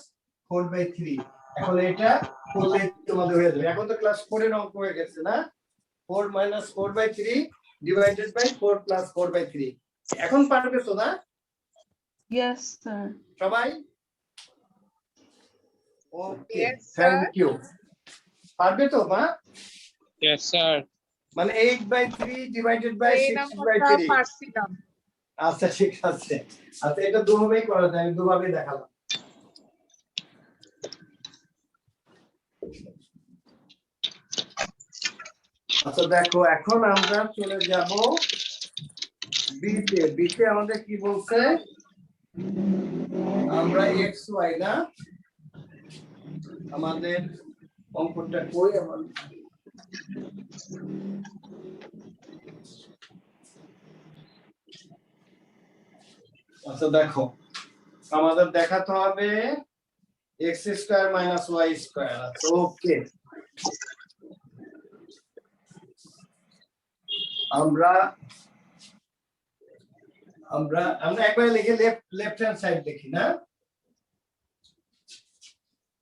4 by 3 এখন এটা করলে তোমাদের হয়ে যাবে এখন তো ক্লাস 4 এর অঙ্ক হয়ে গেছে না 4 minus 4 by 3 divided by 4 plus 4 by 3 এখন পারবে তো না Yes, sir. সবাই ওকে Yes, sir. থ্যাংক ইউ পারবে তো মা Yes, sir. মানে 8 by 3 divided by এই 6 by নাম্বারটা 3 পারছিলাম আচ্ছা ঠিক আছে আচ্ছা এটা দুভাবেই করা যায় আমি দুভাবেই দেখালাম আচ্ছা দেখো এখন আমরা চলে যাব বিতে আমাদের কি বলছে আমরা এক্স ওয়াই না আমাদের অঙ্কটা কই আমার আচ্ছা দেখো আমাদের দেখাতে হবে x square minus y square আচ্ছা ওকে আমরা আমরা আমরা একবার লিখে লেফট হ্যান্ড সাইড দেখি না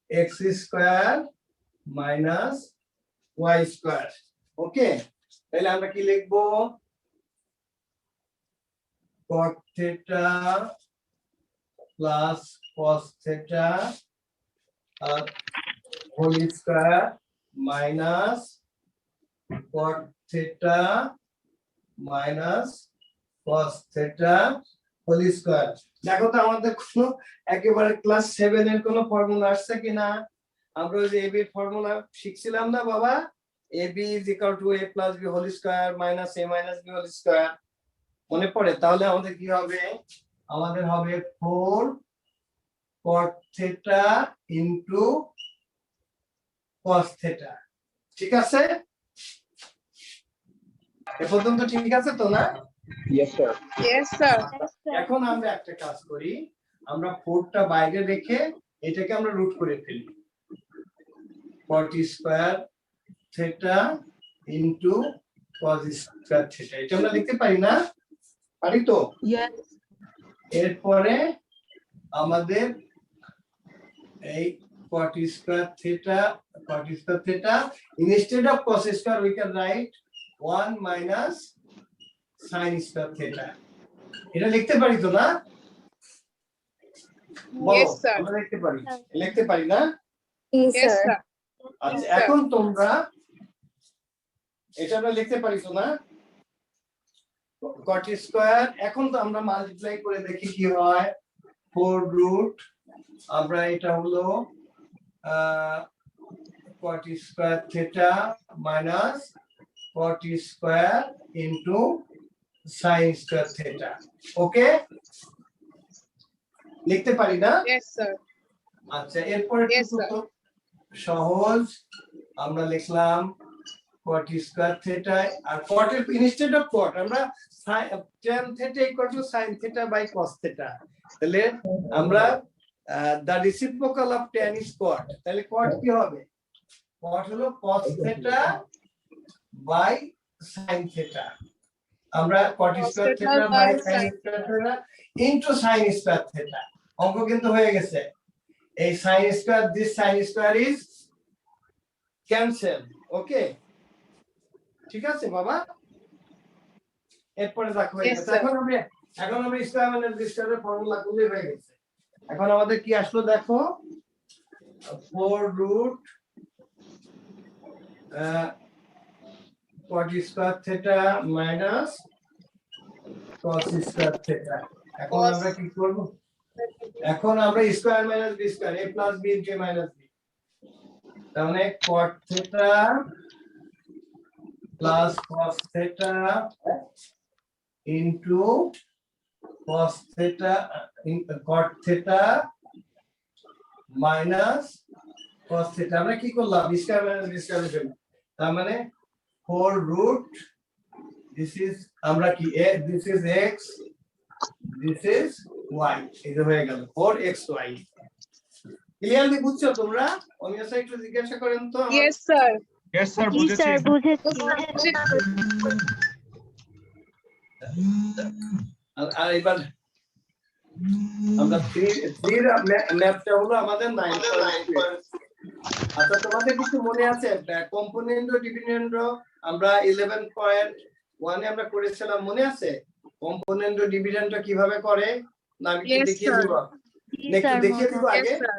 x square minus y square okay তাহলে আমরা কি লিখবো cot theta plus cos theta whole square minus cot theta minus cos theta whole square দেখো তো আমাদের কোনো একেবারে ক্লাস 7 এর কোনো ফর্মুলা আসছে কিনা আমরা ওই যে ab এর ফর্মুলা শিখছিলাম না বাবা ab is equal to a plus b whole square minus a minus b whole square মনে পড়ে তাহলে আমাদের কি হবে আমাদের হবে 4 cot theta into cos theta ঠিক আছে এ পর্যন্ত ঠিক আছে তো না Yes, sir. yes sir এখন আমরা একটা কাজ করি আমরা 4টা বাইরে রেখে এটাকে আমরা রুট করে ফেলি cot square theta into cos square theta এটা আমরা লিখতে পারি না পারি তো Yes. এরপরে আমাদের এই cot square theta instead of cos square we can write 1 minus sin square theta এটা লিখতে পারি তো না Yes, sir. আমরা লিখতে পারি না Yes, yes sir. sir আচ্ছা Yes, sir. এখন তোমরা এটা আমরা লিখতে পারি তো না cot square এখন তো আমরা মাল্টিপ্লাই করে দেখি কি হয় 4 রুট আমরা এটা হলো cot square theta minus cot square into sin square theta ওকে লিখতে পারি না yes sir আচ্ছা এরপরে Yes, sir. তো সহজ আমরা লিখলাম cot square theta আর cot এর instead of cot আমরা tan theta equal to sin theta by cos theta তাহলে আমরা the reciprocal of tan is cot তাহলে cot কি হবে cot হলো cos theta by sin theta আমরা cot Cos square theta theta by by sin sin square theta into sin square theta অঙ্ক কিন্তু হয়ে গেছে এই sin square this sin square is cancel ওকে ঠিক আছে বাবা এরপরে দেখো Yes, sir. এখন আমরা স্কয়ার মাইনাস বি স্কয়ারের ফর্মুলা করলে হয়ে গেছে এখন আমাদের কি আসলো দেখো 4 root cot square theta minus cos square theta এখন Cos- আমরা কি করব এখন আমরা square minus b square a plus b into a minus b তার মানে cot theta plus cos theta into cos theta cot theta minus cos theta আমরা কি করলাম স্কয়ার মাইনাস বি স্কয়ার লিখলাম তার মানে 4 root this is আমরা কি this is x this is y এই যে হয়ে গেল 4xy ক্লিয়ারলি বুঝছো তোমরা অমিয় স্যার একটু জিজ্ঞাসা করেন তো Yes, sir. Yes, sir. জি বুঝেছি। স্যার বুঝেছি আর এবার আমরা 3 ম্যাথটা হলো আমাদের 9. আচ্ছা তোমাদের কিছু মনে আছে কম্পোনেন্ট ও ডিভিডেন্ড আমরা 11.1 এ আমরা করেছিলাম মনে আছে কম্পোনেন্ট ও ডিভিডেন্ড কিভাবে করে না আমি একটু Yes, দেখিয়ে sir. দিব জি একটু স্যার দেখিয়ে দিব Yes, আগে sir.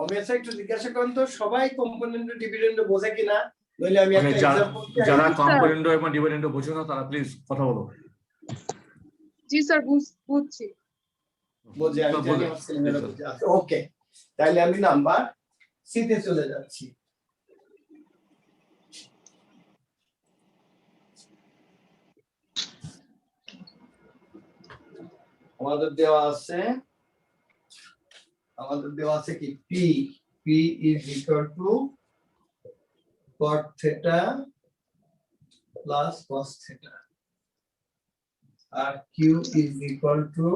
অমিয় স্যার একটু জিজ্ঞাসা করেন তো সবাই কম্পোনেন্ট ও ডিভিডেন্ড বোঝে কিনা নইলে আমি একটা এক্সাম্পল যারা কম্পোনেন্ট এবং ডিভিডেন্ড বোঝো না তারা প্লিজ কথা বলো জি স্যার বুঝছি বোঝে আমি জানি আমার ছেলেমেয়েরা বুঝে আছে ওকে তাহলে আমি নাম্বার সি তে চলে যাচ্ছি আমাদের দেওয়া আছে কি p is equal to cot theta plus cos theta R q is equal to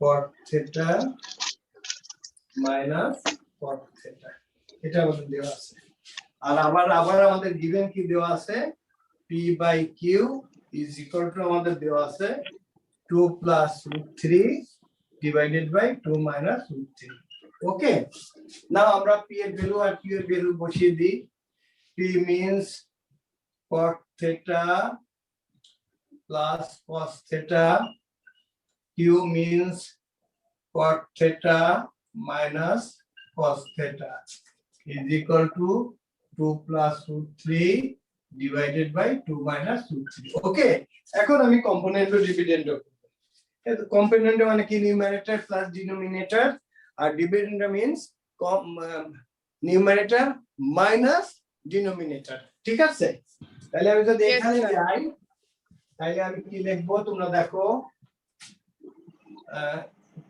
cot theta minus cot theta এটা আমাদের দেওয়া আছে আর আবার আমাদের given কি দেওয়া আছে p by q is equal to আমাদের দেওয়া আছে 2 plus root 3 divided by 2 minus root 3 okay now আমরা p এর ভ্যালু আর q এর ভ্যালু বসিয়ে দিই p means cot theta plus cos theta q means cot theta minus cos theta is equal to 2 plus root 3 divided by 2 minus root 3 okay এখন আমি component ও dividend the component মানে কি numerator plus denominator আর dividend means numerator minus denominator ঠিক আছে তাহলে আমি যদি Yes, এখানে sir. যাই তাহলে আমি কি লিখবো তোমরা দেখো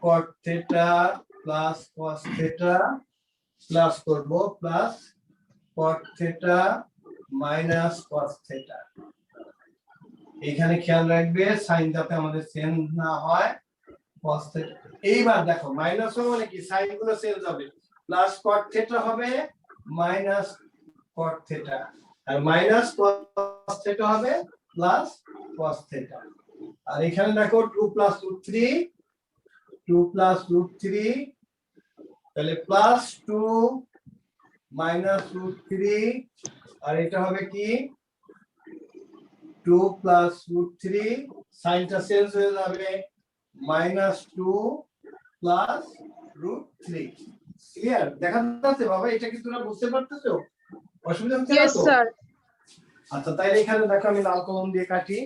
cot theta plus cos theta plus করব plus cot theta minus cos theta এখানে খেয়াল রাখবে সাইন যাতে আমাদের চেঞ্জ না হয় cos theta এইবার দেখো মাইনাস মানে কি সাইন গুলো চেঞ্জ হবে প্লাস cot theta হবে মাইনাস cot theta আর মাইনাস cos theta হবে প্লাস cos theta আর এখানে দেখো 2 plus root 3 তাহলে প্লাস 2 মাইনাস root 3 আর এটা হবে কি 2 plus root 3 সাইনটা চেঞ্জ হয়ে যাবে -2 plus root 3 ক্লিয়ার দেখা যাচ্ছে বাবা এটা কি তোমরা বুঝতে পারতেছো অসুবিধা হচ্ছে না Yes, তো sir. আচ্ছা তাইলে এখানে দেখো আমি লাল কলম দিয়ে কাটি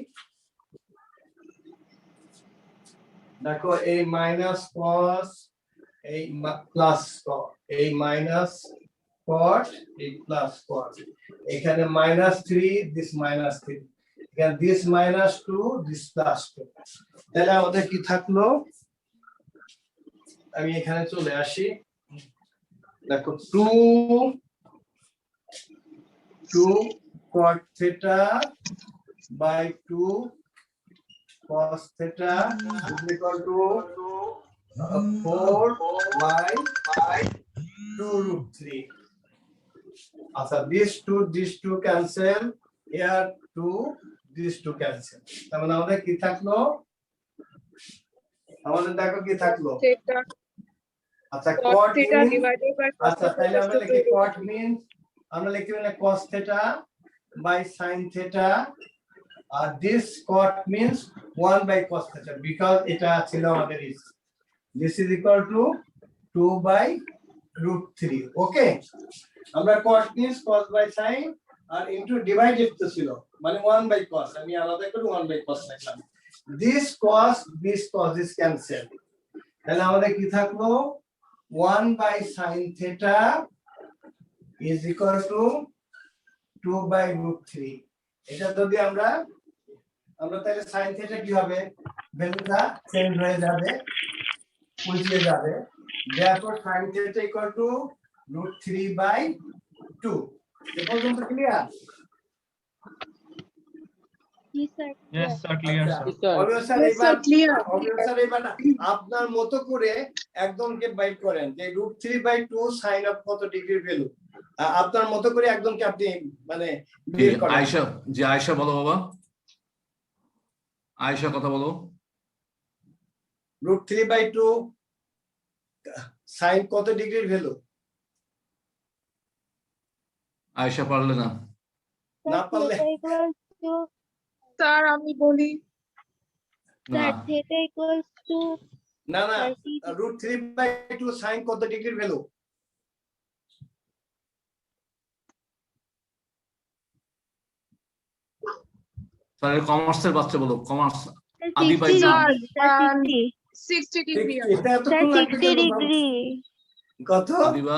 দেখো এই মাইনাস cos এই প্লাস cos এই মাইনাস cot এই প্লাস cot এখানে -3 this -3 again this -2 this +2 তাহলে আমাদের কি থাকলো আমি এখানে চলে আসি দেখো 2 cot theta by 2 cos theta is equal to 4 by 2 root 3 আচ্ছা these two cancel here 2 these two cancel তার মানে আমাদের কি থাকলো আমাদের দেখো কি থাকলো Theta আচ্ছা cos cot theta means divided by আচ্ছা তাহলে আমরা লিখি cot means আমরা লিখি মানে cos theta by sin theta R this cot means 1 by cos theta because এটা ছিল আমাদের is this is equal to 2 by root 3 okay আমরা cot means cos by sin R into divided তো ছিল মানে 1 by cos আমি আলাদা করে 1 by cos লিখলাম this cos is cancel তাহলে আমাদের কি থাকলো 1 by sin theta is equal to 2 by root 3 এটা যদি আমরা তাহলে sin theta কি হবে ভ্যালুটা চেঞ্জ হয়ে যাবে উল্টে যাবে therefore sin theta equal to root 3 by 2 এ পর্যন্ত clear Yes, sir. Clear, sir. অমিয় স্যার Yes, sir, এবার clear. অমিয় স্যার এবার আপনার মতো করে একদমকে বাইট করেন যে √3/2 সাইন অফ কত ডিগ্রি ভ্যালু আপনার মতো করে একদমকে আপনি মানে বের করেন। আয়েশা, যে আয়েশা বলো বাবা, আয়েশা কথা বলো। √3/2 সাইন কত ডিগ্রির ভ্যালু? আয়েশা পারলে না? না পারলে স্যার আমি বলি না, না না √3/2 সাইন কত ডিগ্রির ভ্যালু? স্যার কমার্সের বাচ্চা বলো, কমার্স আদি বাই স্যার 60 ডিগ্রি এটা এতক্ষণ লাগবে কেন বলো? কত? আদিবা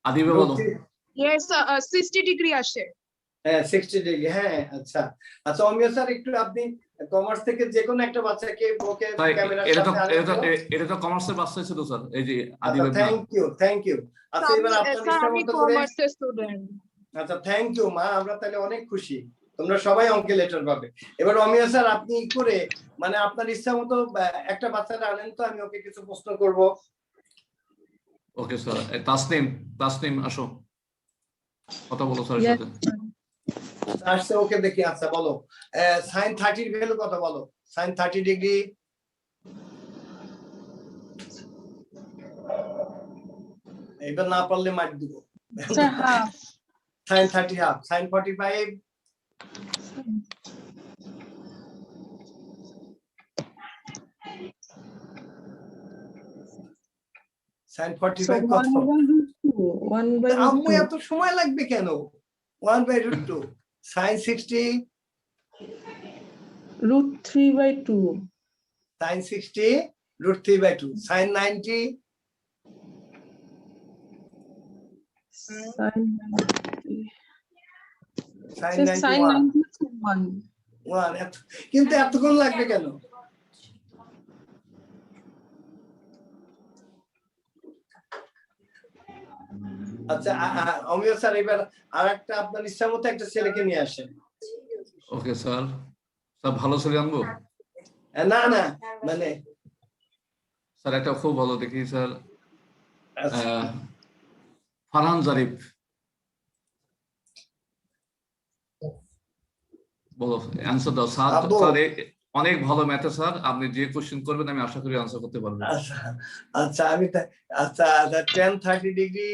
আদিবা বলো। ইয়েস 60 ডিগ্রি আসে। হ্যাঁ 60 ডিগ্রি, হ্যাঁ আচ্ছা আচ্ছা অমিয় স্যার একটু আপনি কমার্স থেকে যে কোনো একটা বাচ্চাকে ওকে তাই ক্যামেরার এটা তো সামনে আনেন তো। এটা তো কমার্সের বাচ্চা ছিল স্যার, এই যে আদিবা। থ্যাংক ইউ আচ্ছা এবার আপনার স্যার ইচ্ছা আমি মতো করে কমার্সের স্টুডেন্ট। আচ্ছা থ্যাংক ইউ মা, আমরা তাহলে অনেক খুশি, তোমরা সবাই অঙ্কে লেটার পাবে। এবার অমিয় স্যার আপনি করে মানে আপনার ইচ্ছা মতো একটা বাচ্চাটা আনেন তো, আমি ওকে কিছু প্রশ্ন করব। ওকে স্যার, তাসনিম আসো, কথা বলো স্যারের সাথে। আসছে ওকে দেখি, আচ্ছা বলো সাইন 30 এর ভ্যালু কত বলো? সাইন 30 ডিগ্রি এবার না পারলে মার দিব। Sir half. Sine 30 half, sine 45 sine 45 কত? আম্মু এত সময় লাগবে কেন? 1/√2 সাইন 60 √3/2 সাইন 60 √3/2 সাইন 90 সাইন 91 কিন্তু এতক্ষণ লাগবে কেন? আচ্ছা অমিয় স্যার এবার আরেকটা আপনার ইচ্ছা মতো একটা ছেলেকে নিয়ে আসেন। ওকে স্যার, স্যার ভালো ছেলে আনবো? না না মানে স্যার একটা খুব ভালো দেখি স্যার, আচ্ছা, ফারহান জারিফ বলো, অ্যান্সার দাও স্যার। আব্বু। স্যার অনেক ভালো ম্যাথে স্যার, আপনি যে কোশ্চেন করবেন আমি আশা করি আনসার করতে পারবেন। আচ্ছা আচ্ছা আমি আচ্ছা 10 30 degree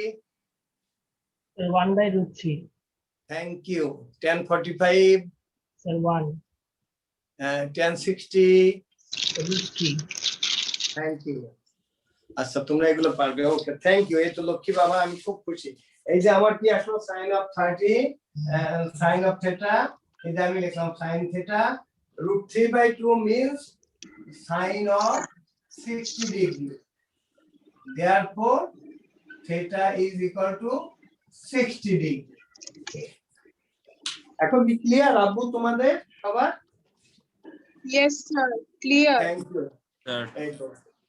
1/√3 thank you 10 45 sir 1 10 60 √3 thank you. আচ্ছা তোমরা এগুলো পারবে, ওকে থ্যাংক ইউ। এই তো লক্ষ্মী বাবা, আমি খুব খুশি। এই যে আমার কি আসলো sine of 30 sine of theta, এই যে আমি লিখলাম sine theta √3/2 means sin of 60 degree, therefore theta is equal to 60 degree. এখন কি ক্লিয়ার আব্বু তোমাদের সবার? Yes sir clear. Thank you sir এই তো।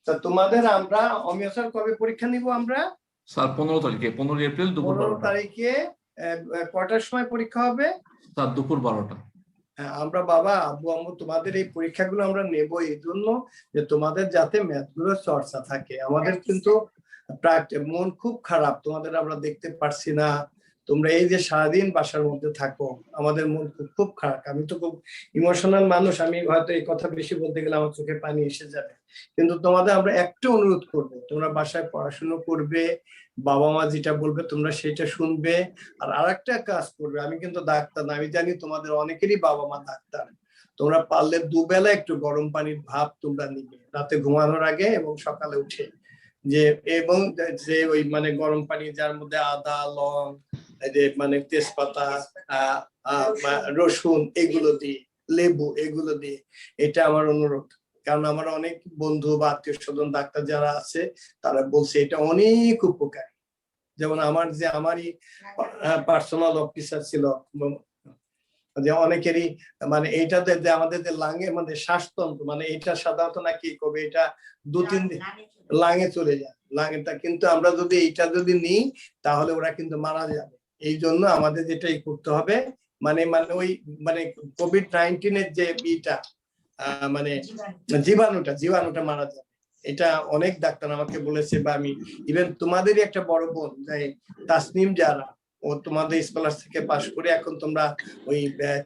তো তোমাদের আমরা অমিয় স্যার কবে পরীক্ষা নিব আমরা? স্যার 15 তারিখে, 15 এপ্রিল দুপুর 15 12টা। তারিখে কটার সময় পরীক্ষা হবে? স্যার দুপুর 12টা। হ্যাঁ আমরা বাবা আব্বু আম্মু তোমাদের এই পরীক্ষাগুলো আমরা নেব এই জন্য যে তোমাদের যাতে ম্যাথ গুলো চর্চা থাকে। আমাদের কিন্তু মন খুব খারাপ, তোমাদের আমরা দেখতে পারছি না, তোমরা এই যে সারাদিন বাসার মধ্যে থাকো, আমাদের মন খুব খারাপ। আমি তো খুব ইমোশনাল মানুষ, আমি হয়তো এই কথা বেশি বলতে গেলে আমার চোখে পানি এসে যাবে, কিন্তু তোমাদের আমরা একটা অনুরোধ করবো, তোমরা বাসায় পড়াশোনা করবে, বাবা মা যেটা বলবে তোমরা সেটা শুনবে। আর আরেকটা কাজ করবে, আমি কিন্তু ডাক্তার না, আমি জানি তোমাদের অনেকেরই বাবা মা ডাক্তার, তোমরা পারলে দুবেলা একটু গরম পানির ভাপ তোমরা নিবে রাতে ঘুমানোর আগে এবং সকালে উঠে, যে এবং যে ওই মানে গরম পানি যার মধ্যে আদা লং যে মানে তেজপাতা রসুন এগুলো দিয়ে লেবু এগুলো দিয়ে, এটা আমার অনুরোধ। কারণ আমার অনেক বন্ধু বা আত্মীয় স্বজন ডাক্তার যারা আছে তারা বলছে এটা অনেক উপকারী। যেমন আমারই পার্সোনাল অফিসার ছিল যে অনেকেরই মানে এইটাতে যে আমাদের যে লাঙে মানে শ্বাসতন্ত্র মানে এটা সাধারণত নাকি কবে এটা 2-3 দিন লাঙে চলে যায় লাঙেটা, কিন্তু আমরা যদি এইটা যদি নিই তাহলে ওরা কিন্তু মারা যাবে। এই জন্য আমাদের যেটাই করতে হবে মানে মানে ওই মানে কোভিড-19 এর যে বিটা মানে জীবাণুটা মারা যাবে। এটা অনেক ডাক্তার আমাকে বলেছে, বা আমি ইভেন তোমাদেরই একটা বড় বোন তাসনিম যারা, ও তোমাদের স্কলার থেকে পাশ করে এখন তোমরা ওই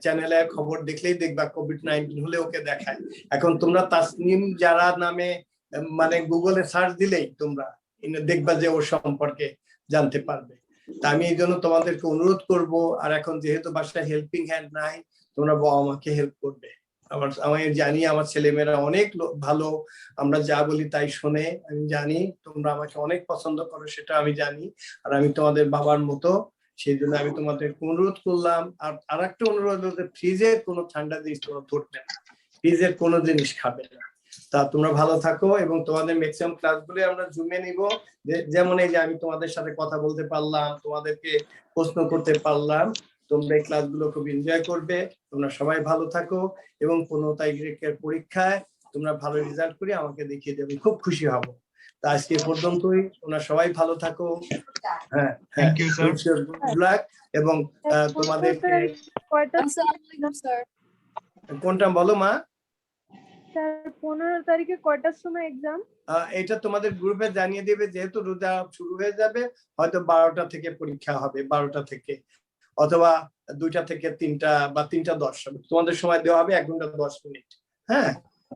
চ্যানেলে খবর দেখলেই দেখবা কোভিড-19 হলে ওকে দেখায়। এখন তোমরা তাসনিম যারা নামে মানে গুগলে সার্চ দিলেই তোমরা দেখবা যে ওর সম্পর্কে জানতে পারবে। তা আমি এই জন্য তোমাদেরকে অনুরোধ করব, আর এখন যেহেতু বাসায় হেল্পিং হ্যান্ড নাই, তোমরা বাবা মাকে হেল্প করবে। আমি জানি আমার ছেলেমেয়েরা অনেক ভালো, আমরা যা বলি তাই শোনে, আমি জানি তোমরা আমাকে অনেক পছন্দ করো, সেটা আমি জানি, আর আমি তোমাদের বাবার মতো, সেই জন্য আমি তোমাদের অনুরোধ করলাম। আর আরেকটা অনুরোধ হচ্ছে ফ্রিজের কোনো ঠান্ডা জিনিস তোমরা ধরবে না, ফ্রিজের কোনো জিনিস খাবে না। তা তোমরা ভালো থাকো, এবং তোমাদের ম্যাক্সিমাম ক্লাসগুলো আমরা জুমে নিব, যেমন এই যে আমি তোমাদের সাথে কথা বলতে পারলাম, তোমাদেরকে প্রশ্ন করতে পারলাম, তোমরা এই ক্লাসগুলো খুব এনজয় করবে। তোমরা সবাই ভালো থাকো, এবং 15 তারিখের পরীক্ষায় তোমরা ভালো রেজাল্ট করে আমাকে দেখিয়ে দেবে, খুব খুশি হব। তা আজকে পর্যন্তই, তোমরা সবাই ভালো থাকো। হ্যাঁ হ্যাঁ, গুড লাক। এবং তোমাদেরকে আসসালামু আলাইকুম স্যার। কোনটা বলো মা? স্যার 15 তারিখে কয়টার সময় এক্সাম? এটা তোমাদের গ্রুপে জানিয়ে দেবে, যেহেতু রোজা শুরু হয়ে যাবে, হয়তো 12টা থেকে পরীক্ষা হবে, 12টা থেকে, অথবা 2টা থেকে 3টা বা 3টা 10 তোমাদের সময় দেওয়া হবে, 1 ঘন্টা 10 মিনিট। হ্যাঁ,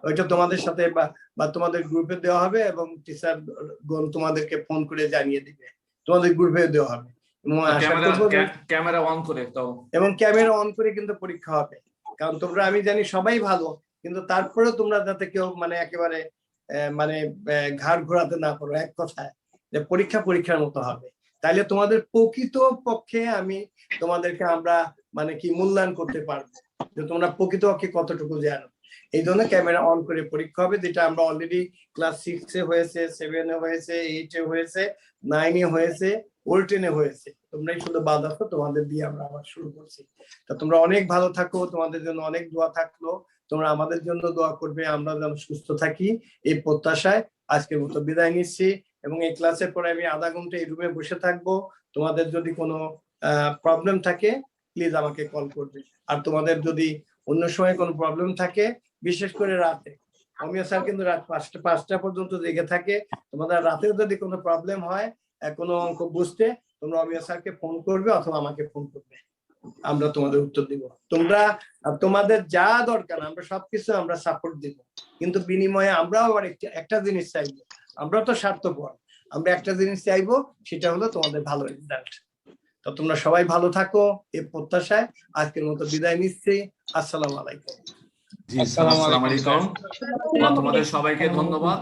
ওইটা তোমাদের সাথে বা তোমাদের গ্রুপে দেওয়া হবে, এবং টিচার গণ তোমাদেরকে ফোন করে জানিয়ে দিবে, তোমাদের গ্রুপে দেওয়া হবে। ক্যামেরা অন করে দাও, এবং ক্যামেরা অন করে কিন্তু পরীক্ষা হবে, কারণ তোমরা আমি জানি সবাই ভালো, কিন্তু তারপরেও তোমরা যাতে কেউ মানে একেবারে মানে ঘাড় ঘোরাতে না পারো, এক কথায় যে পরীক্ষার মতো হবে। তাইলে তোমাদের প্রকৃত পক্ষে আমি তোমাদেরকে আমরা মানে কি মূল্যায়ন করতে পারবো, যে তোমরা প্রকৃত পক্ষে কতটুকু জানো। এই জন্য ক্যামেরা অন করে পরীক্ষা হবে, যেটা আমরা অলরেডি ক্লাস 6-এ হয়েছে, 7-এ হয়েছে, 8-এ হয়েছে, 9-এ হয়েছে, ওল 10-এ হয়েছে। তোমরাই শুধু বাদ আছো, তোমাদের দিয়ে আমরা আবার শুরু করছি। তা তোমরা অনেক ভালো থাকো, তোমাদের জন্য অনেক দোয়া থাকলো, তোমরা আমাদের জন্য দোয়া করবে, আমরা যেন সুস্থ থাকি, এই প্রত্যাশায় আজকের মতো বিদায় নিচ্ছি। এবং এই ক্লাসের পরে আমি আধা ঘন্টা এই রুমে বসে থাকবো। তোমাদের যদি কোনো প্রবলেম থাকে প্লিজ আমাকে কল করবে, আর তোমাদের যদি অন্য সময় কোনো প্রবলেম থাকে, বিশেষ করে রাতে, অমিয় স্যার কিন্তু রাত 5টা পর্যন্ত জেগে থাকে, তোমাদের রাতে যদি কোনো প্রবলেম হয় কোনো অঙ্ক বুঝতে, তোমরা অমিয় স্যারকে ফোন করবে অথবা আমাকে ফোন করবে, আমরা তোমাদের উত্তর দিব। তোমরা তোমাদের যা দরকার আমরা সবকিছু আমরা সাপোর্ট দিব, কিন্তু বিনিময়ে আমরাও আবার একটা জিনিস চাইবো, আমরা তো স্বার্থপর, আমরা একটা জিনিস চাইবো, সেটা হলো তোমাদের ভালো রেজাল্ট। তো তোমরা সবাই ভালো থাকো, এই প্রত্যাশায় আজকের মতো বিদায় নিচ্ছি। আসসালামু আলাইকুম। জি আসসালামু আলাইকুম। তোমাদের সবাইকে ধন্যবাদ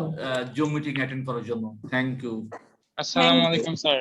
জুম মিটিং অ্যাটেন্ড করার জন্য। Thank you. আসসালামু আলাইকুম স্যার।